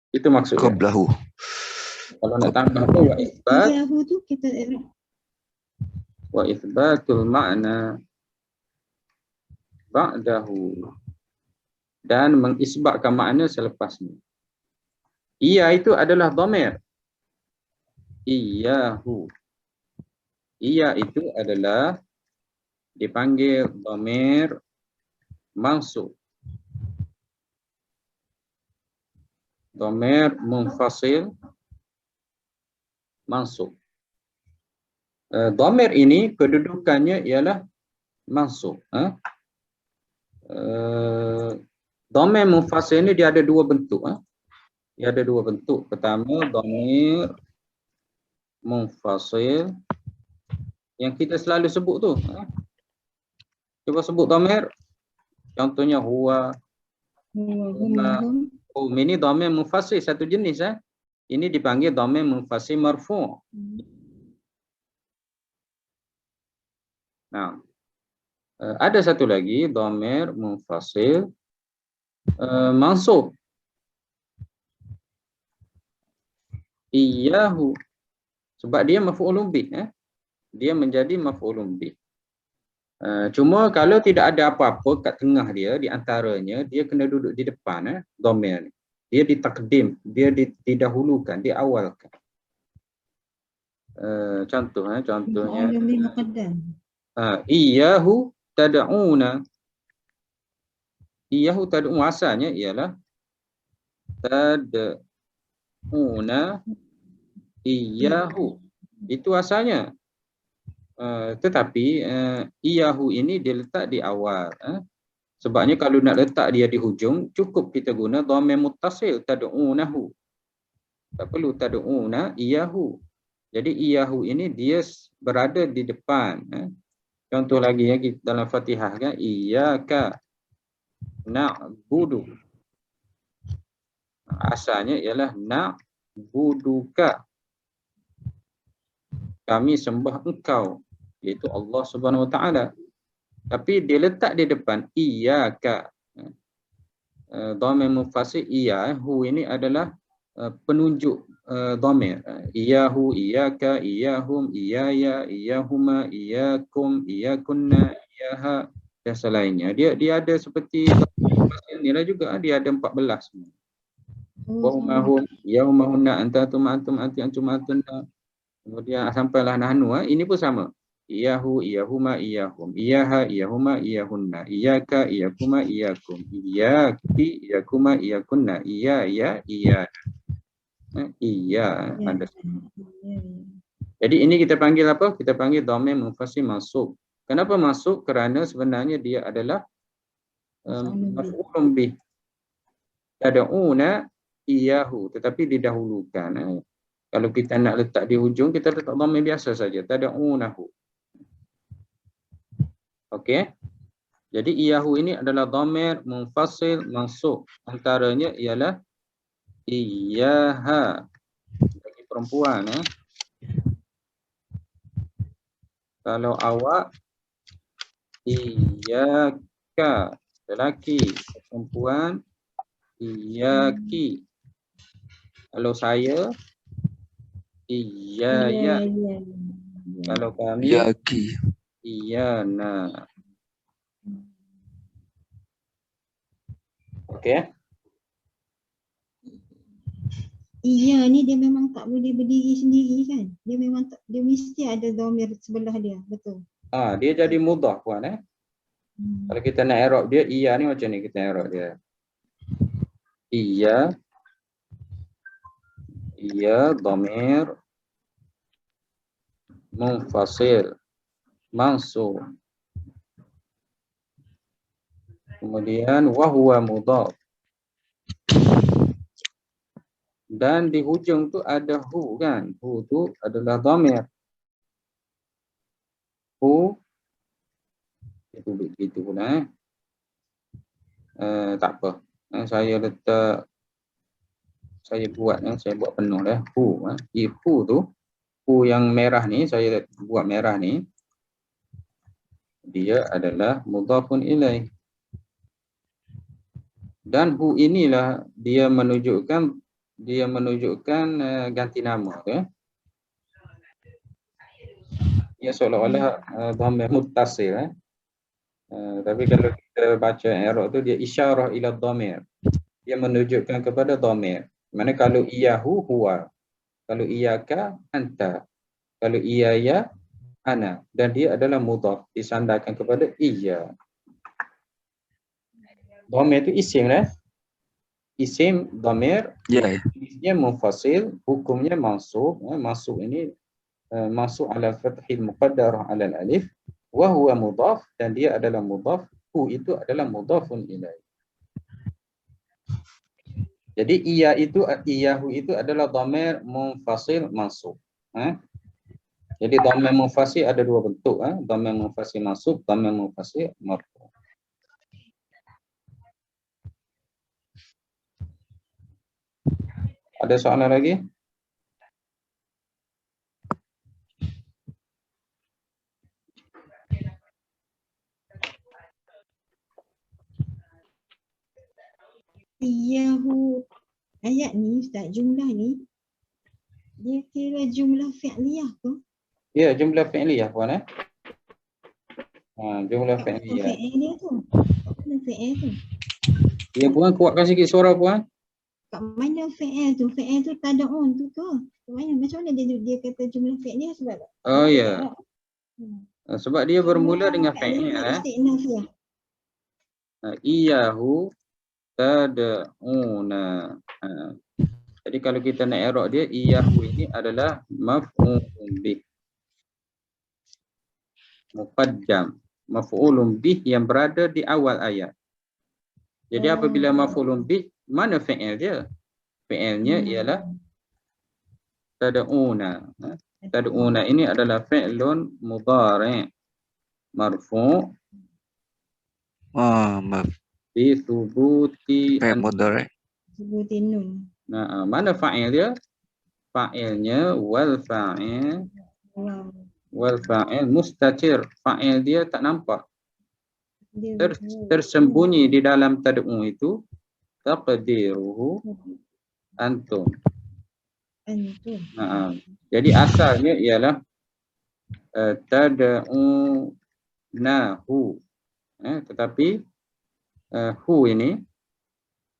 Itu maksudnya. Qablahu. Kalau nak tambah tu wa isbat, Iyahu tu kita wa isbatul ma'na ba'dahu, dan mengisbatkan makna selepasnya. Iya itu adalah dhamir. Iyahu. Iya itu adalah dipanggil dhamir mansub. Dhamir munfasil mansub. Dhamir ini kedudukannya ialah mansub. Dhamir munfasil ini dia ada dua bentuk. Dia ada dua bentuk. Pertama, dhamir munfasil yang kita selalu sebut tu. Cuba sebut dhamir. Contohnya huwa, huma, hum. Ini dhamir munfasil satu jenis. Ini dipanggil dhamir munfasil marfu'. Nah, ada satu lagi dhamir munfasil mansub. Iyyahu, sebab dia maf'ulun bih, dia menjadi maf'ulun bih. Cuma kalau tidak ada apa-apa kat tengah dia, di antaranya, dia kena duduk di depan dhamir ni. Dia ditakdim, dia didahulukan, diawalkan. Contohnya iyyahu tad'una. Iyyahu tad'un asalnya ialah tad'una iyyahu. Itu asalnya. Tetapi iyyahu ini dia letak di awal. Sebabnya kalau nak letak dia di hujung, cukup kita guna dhamir muttasil tad'unahu. Tak perlu tad'una iyyahu. Jadi iyyahu ini dia berada di depan. Contoh lagi dalam Fatihah kan, iyyaka na'budu. Asalnya ialah na'buduka. Kami sembah engkau, iaitu Allah Subhanahu Wa Taala. Tapi dia letak di depan iyyaka. Dhamir munfasil iya, hu ini adalah penunjuk dhamir. Iyyahu, iyyaka, iyyahum, iyyaya, iyyahuma, iyyakum, iyyakunna, iyyaha dan selainnya. Dia ada seperti inilah juga, dia ada 14 semua. Wa hum, yaumahunna, antum, antum, antunna. Kemudian sampailah nahnu, ini pun sama. Iyyahu, iyyahuma, iyyahum, iyyaha, iyyahuma, iyyahunna, iyyaka, iyyakuma, iyyakum, iyyaki, iyyakuma, iyyakunna, iyaya, iyana. Iya, ada. Jadi ini kita panggil apa? Kita panggil dhamir munfasil mansub. Kenapa mansub? Kerana sebenarnya dia adalah maf'ulun bih. Tad'una iyyahu, tetapi didahulukan. Kalau kita nak letak di hujung, kita letak dhamir biasa saja, tad'unahu. Okey. Jadi iyyahu ini adalah dhamir munfasil mansub. Antaranya ialah iyyaha bagi perempuan. Kalau awak, iyyaka lelaki, perempuan, iyyaki. Kalau saya, iyyaya. Kalau kami, Yaki. iyana. Okey. Iya ni dia memang tak boleh berdiri sendiri kan? Dia memang tak, dia mesti ada dhamir sebelah dia, betul? Dia jadi mudhaf puan. Kalau kita nak i'rab dia, iya ni macam ni kita i'rab dia. Iya dhamir munfasil mansub. Kemudian wa huwa mudhaf. Dan di hujung tu ada hu kan. Hu tu adalah dhamir. Hu itu begitu pula tak apa. Saya letak, saya buat penuh dah hu. Hu tu, hu yang merah ni saya buat merah ni, dia adalah mudhafun ilaih. Dan hu inilah dia menunjukkan ganti nama ya. Ia seolah-olah dhamir muttasil tapi kalau kita baca i'rab tu dia isyarah ila dhamir. Dia menunjukkan kepada dhamir. Mana kalau iyahu huwa, kalau iyaka anta, kalau iyaya ana, dan dia adalah mudhaf disandarkan kepada iya. Dhamir itu isim lah. Isim dhamir, Ya. jenisnya munfasil, hukumnya mansub. Mansub ini mansub ala fathil muqaddarah ala alif, wa huwa mudhaf, dan dia adalah mudhaf. Hu itu adalah mudhafun ilaih. Jadi iyahu itu adalah dhamir munfasil mansub. Jadi dhamir munfasil ada dua bentuk, dhamir munfasil mansub, dhamir munfasil marfu'. Ada soalan lagi? Iyahu ayat ni Ustaz, jumlah ni dia kira jumlah fi'liyah ke? Ya, jumlah fi'liyah puan jumlah fi'liyah. Fi'il dia tu. Mana fi'il tu? Ya puan, kuatkan sikit suara puan. Kat mana fi'il tu? Fi'il tu tada'un tu ke? Kat mana? Macam mana dia kata jumlah fi'liyah sebab? Oh ya. Sebab dia bermula dengan fi'il. Istinafiyah. Iyahu tad'una. Jadi kalau kita nak i'rab dia, iyahu ini adalah maf'ulun bih. Muqaddam. Maf'ulun bih yang berada di awal ayat. Jadi apabila maf'ulun bih, mana fi'il dia? Fi'ilnya ialah tad'una. Tad'una ini adalah fi'lun mudhari' marfu' bi thubuti mudhari'. Sebutin nun. Nah, mana fa'il dia? Fa'ilnya wal fa'il. Wal fa'il mustatir. Fa'il dia tak nampak. Tersembunyi di dalam tad'u itu. Taqdiruhu antum. Jadi asalnya ialah tad'unahu. Tetapi hu ini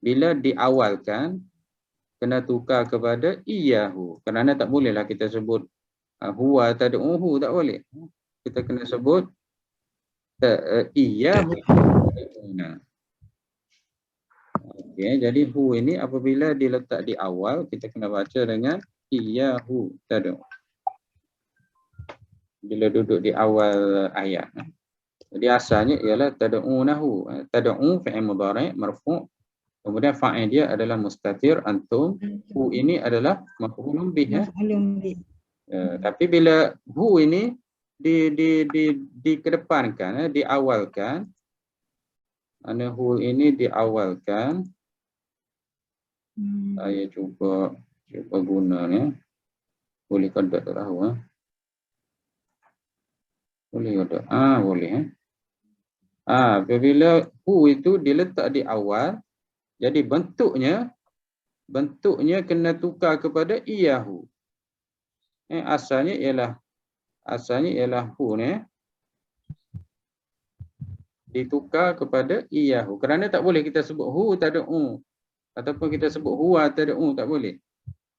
bila diawalkan kena tukar kepada iyahu. Kerana tak bolehlah kita sebut huwa tad'uhu, tak boleh. Kita kena sebut iyahu. Okay, jadi hu ini apabila diletak di awal, kita kena baca dengan iyahu tad'u. Bila duduk di awal ayat. Jadi asalnya ialah tad'unahu. Tad'u fi'il mudhari' marfu'. Kemudian fa'il dia adalah mustatir antum. Hu ini adalah maf'ulun bih. Tapi bila hu ini dikedepankan, diawalkan. Mana hu ini diawalkan. Saya cuba guna ni. Boleh ke tak tahu Boleh ke tak? Boleh apabila hu itu diletak di awal, jadi bentuknya kena tukar kepada iyahu. Asalnya ialah hu ni ditukar kepada iyahu. Kerana tak boleh kita sebut hu tad'u ataupun kita sebut huwa tad'u, tak boleh.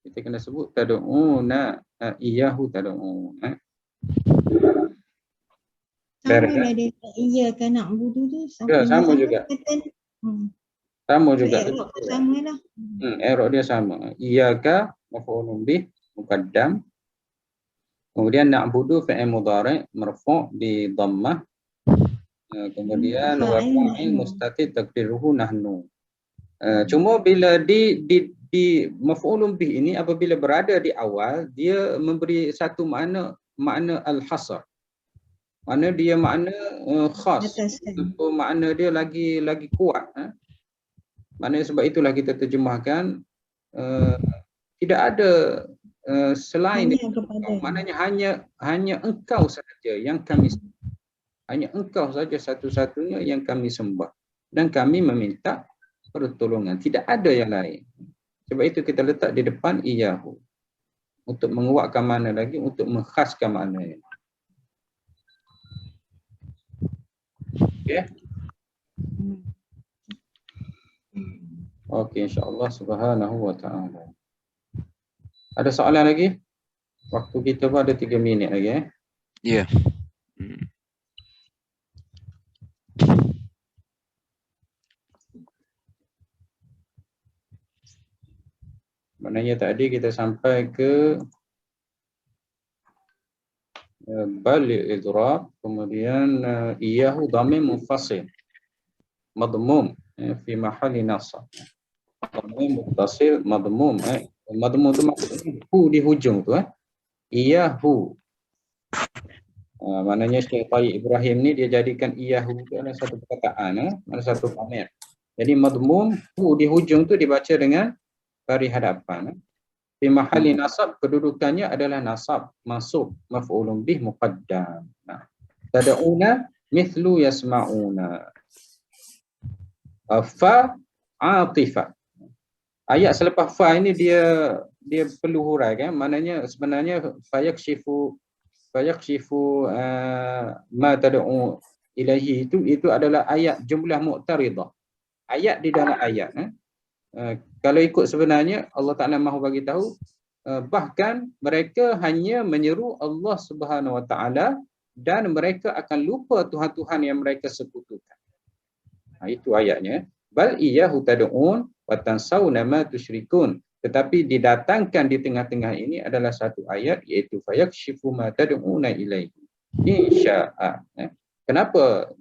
Kita kena sebut tad'una iyahu tad'u. Sama lah dia iya kan nak budu tu. Sama juga. Sama juga. Sama lah. I'rab dia sama. Iyyaka maf'ulun bih muqaddam. Kemudian na'budu fi'il mudhari' marfu' bi dhammah Kemudian wa Fa'il fa'il nahnu. mustatir takdiruhu nahnu. Cuma bila di maf'ulun bih ini apabila berada di awal, dia memberi satu makna al-hasr. Makna dia makna khas. Batasan. Makna dia lagi kuat. Maknanya sebab itulah kita terjemahkan tidak ada selain Hanya kepada. maknanya hanya engkau saja yang kami sembah. Hanya engkau saja satu-satunya yang kami sembah dan kami meminta pertolongan, tidak ada yang lain. Sebab itu kita letak di depan iyahu untuk menguatkan makna lagi, untuk mengkhaskan maknanya. Okey. Okey, insya-Allah subhanahu wa ta'ala. Ada soalan lagi? Waktu kita pun ada 3 minit lagi. Ya. Maknanya tadi kita sampai ke bal idrab, kemudian iyahu dhamir munfasil madmum fi mahalli nasab. Dhamir muttasil madmum. Madmum tu maksudnya hu di hujung tu. Iyahu. Maknanya Syekh Tayyib Ibrahim ni dia jadikan iyahu adalah satu perkataan, mana satu dhamir. Jadi madmum hu di hujung tu dibaca dengan dari hadapan. Fi mahalli nasab, kedudukannya adalah nasab, mansub, maf'ulun bih muqaddam. Tad'una mithlu yasma'una. Fa atifah. Ayat selepas fa ini dia perlu huraikan, maknanya sebenarnya fayakshifu ma tad'u ilaihi itu adalah ayat jumlah mu'taridah. Ayat di dalam ayat. Kalau ikut sebenarnya Allah Ta'ala mahu bagi tahu bahkan mereka hanya menyeru Allah Subhanahu Wa Ta'ala dan mereka akan lupa Tuhan-Tuhan yang mereka sekutukan. Itu ayatnya. Bal iyyahu tad'un wa tansawna ma tusyrikun. Tetapi didatangkan di tengah-tengah ini adalah satu ayat, iaitu fayakshifu ma tad'una ilaihi insya'a. Kenapa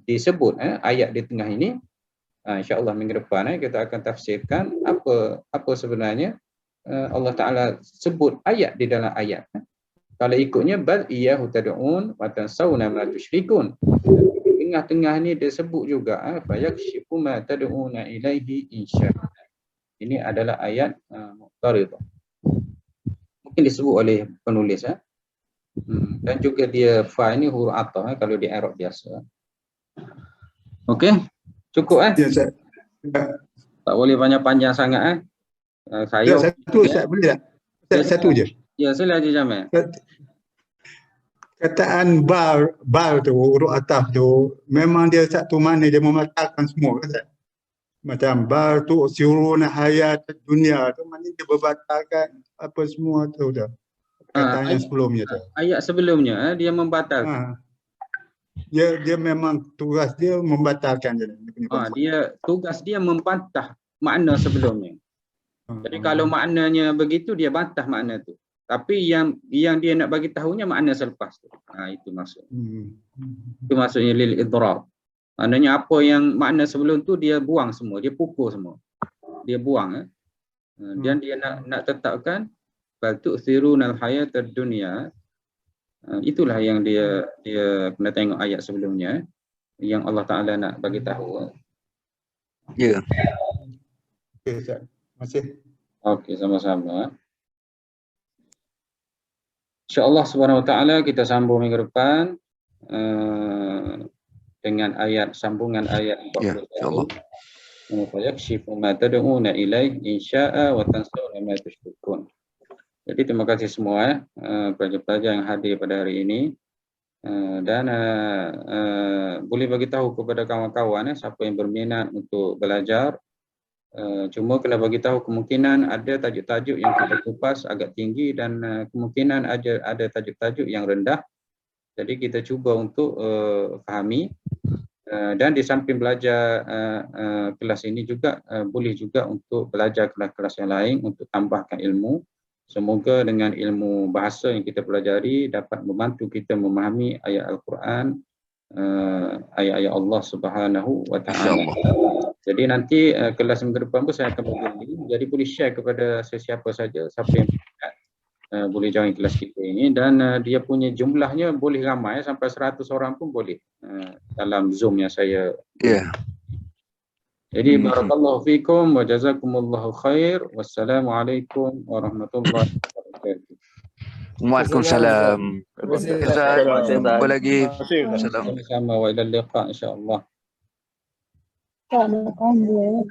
disebut ayat di tengah ini? InsyaAllah minggu depan kita akan tafsirkan apa sebenarnya Allah Ta'ala sebut ayat di dalam ayat. Kalau ikutnya bal iyyahu tad'un wa tansawna ma tusyrikun. Di tengah-tengah ni dia sebut juga fayakshifu ma tad'una ilaihi insya'a. Ini adalah ayat muqtaridah. Mungkin disebut oleh penulis dan juga dia fa ini huruf athaf kalau di Arab biasa. Okey. Cukup Ya, Ustaz. Tak boleh panjang-panjang sangat saya Satu Ustaz, boleh tak? Ustaz, satu je. Ya, sila Haji Jamil. Kataan bar tu, huruf ataf tu, memang dia satu mana dia membatalkan semua, Ustaz. Macam bar tu siruna hayat dunia tu, maknanya dia membatalkan apa semua tu dah. Kataan yang sebelumnya tu. Ayat sebelumnya dia membatalkan. Dia memang tugas dia membatalkan je. Tugas dia membantah makna sebelumnya. Jadi kalau maknanya begitu dia bantah makna tu. Tapi yang dia nak bagi tahunya makna selepas tu. Itu maksud. Itu maksudnya lil idrab. Maknanya apa yang makna sebelum tu dia buang semua, dia pukul semua. Dia buang dan dia nak tetapkan bal tu'thirunal hayatad dunya. Itulah yang dia kena tengok ayat sebelumnya yang Allah Ta'ala nak bagi tahu. Ya. Okey, Ustaz. Terima kasih. Okey, sama-sama. InsyaAllah Subhanahu Wa Ta'ala kita sambung minggu depan dengan sambungan ayat 41. Ya, insyaAllah. Fayakshifu ma tad'una ilaihi insya'a wa tansawna ma tusyrikun. Jadi terima kasih semua pelajar-pelajar yang hadir pada hari ini dan boleh bagi tahu kepada kawan-kawan siapa yang berminat untuk belajar. Cuma kena bagi tahu kemungkinan ada tajuk-tajuk yang kita kupas agak tinggi dan kemungkinan ada tajuk-tajuk yang rendah. Jadi kita cuba untuk fahami dan di samping belajar kelas ini juga boleh juga untuk belajar kelas-kelas yang lain untuk tambahkan ilmu. Semoga dengan ilmu bahasa yang kita pelajari dapat membantu kita memahami ayat Al-Quran ayat-ayat Allah Subhanahu wa taala. InsyaAllah. Jadi nanti kelas minggu depan pun saya akan bagi link. Jadi boleh share kepada sesiapa saja, siapa yang minat, boleh join kelas kita ini, dan dia punya jumlahnya boleh ramai sampai 100 orang pun boleh dalam Zoom yang saya. Ya. Jadi barakallahu fikum wa jazakumullahu khair. Wassalamualaikum warahmatullahi wabarakatuh. Waalaikumsalam. Ustaz, jumpa lagi. Salam. Sama-sama wa ila liqa insyaallah. Tak ada kamu.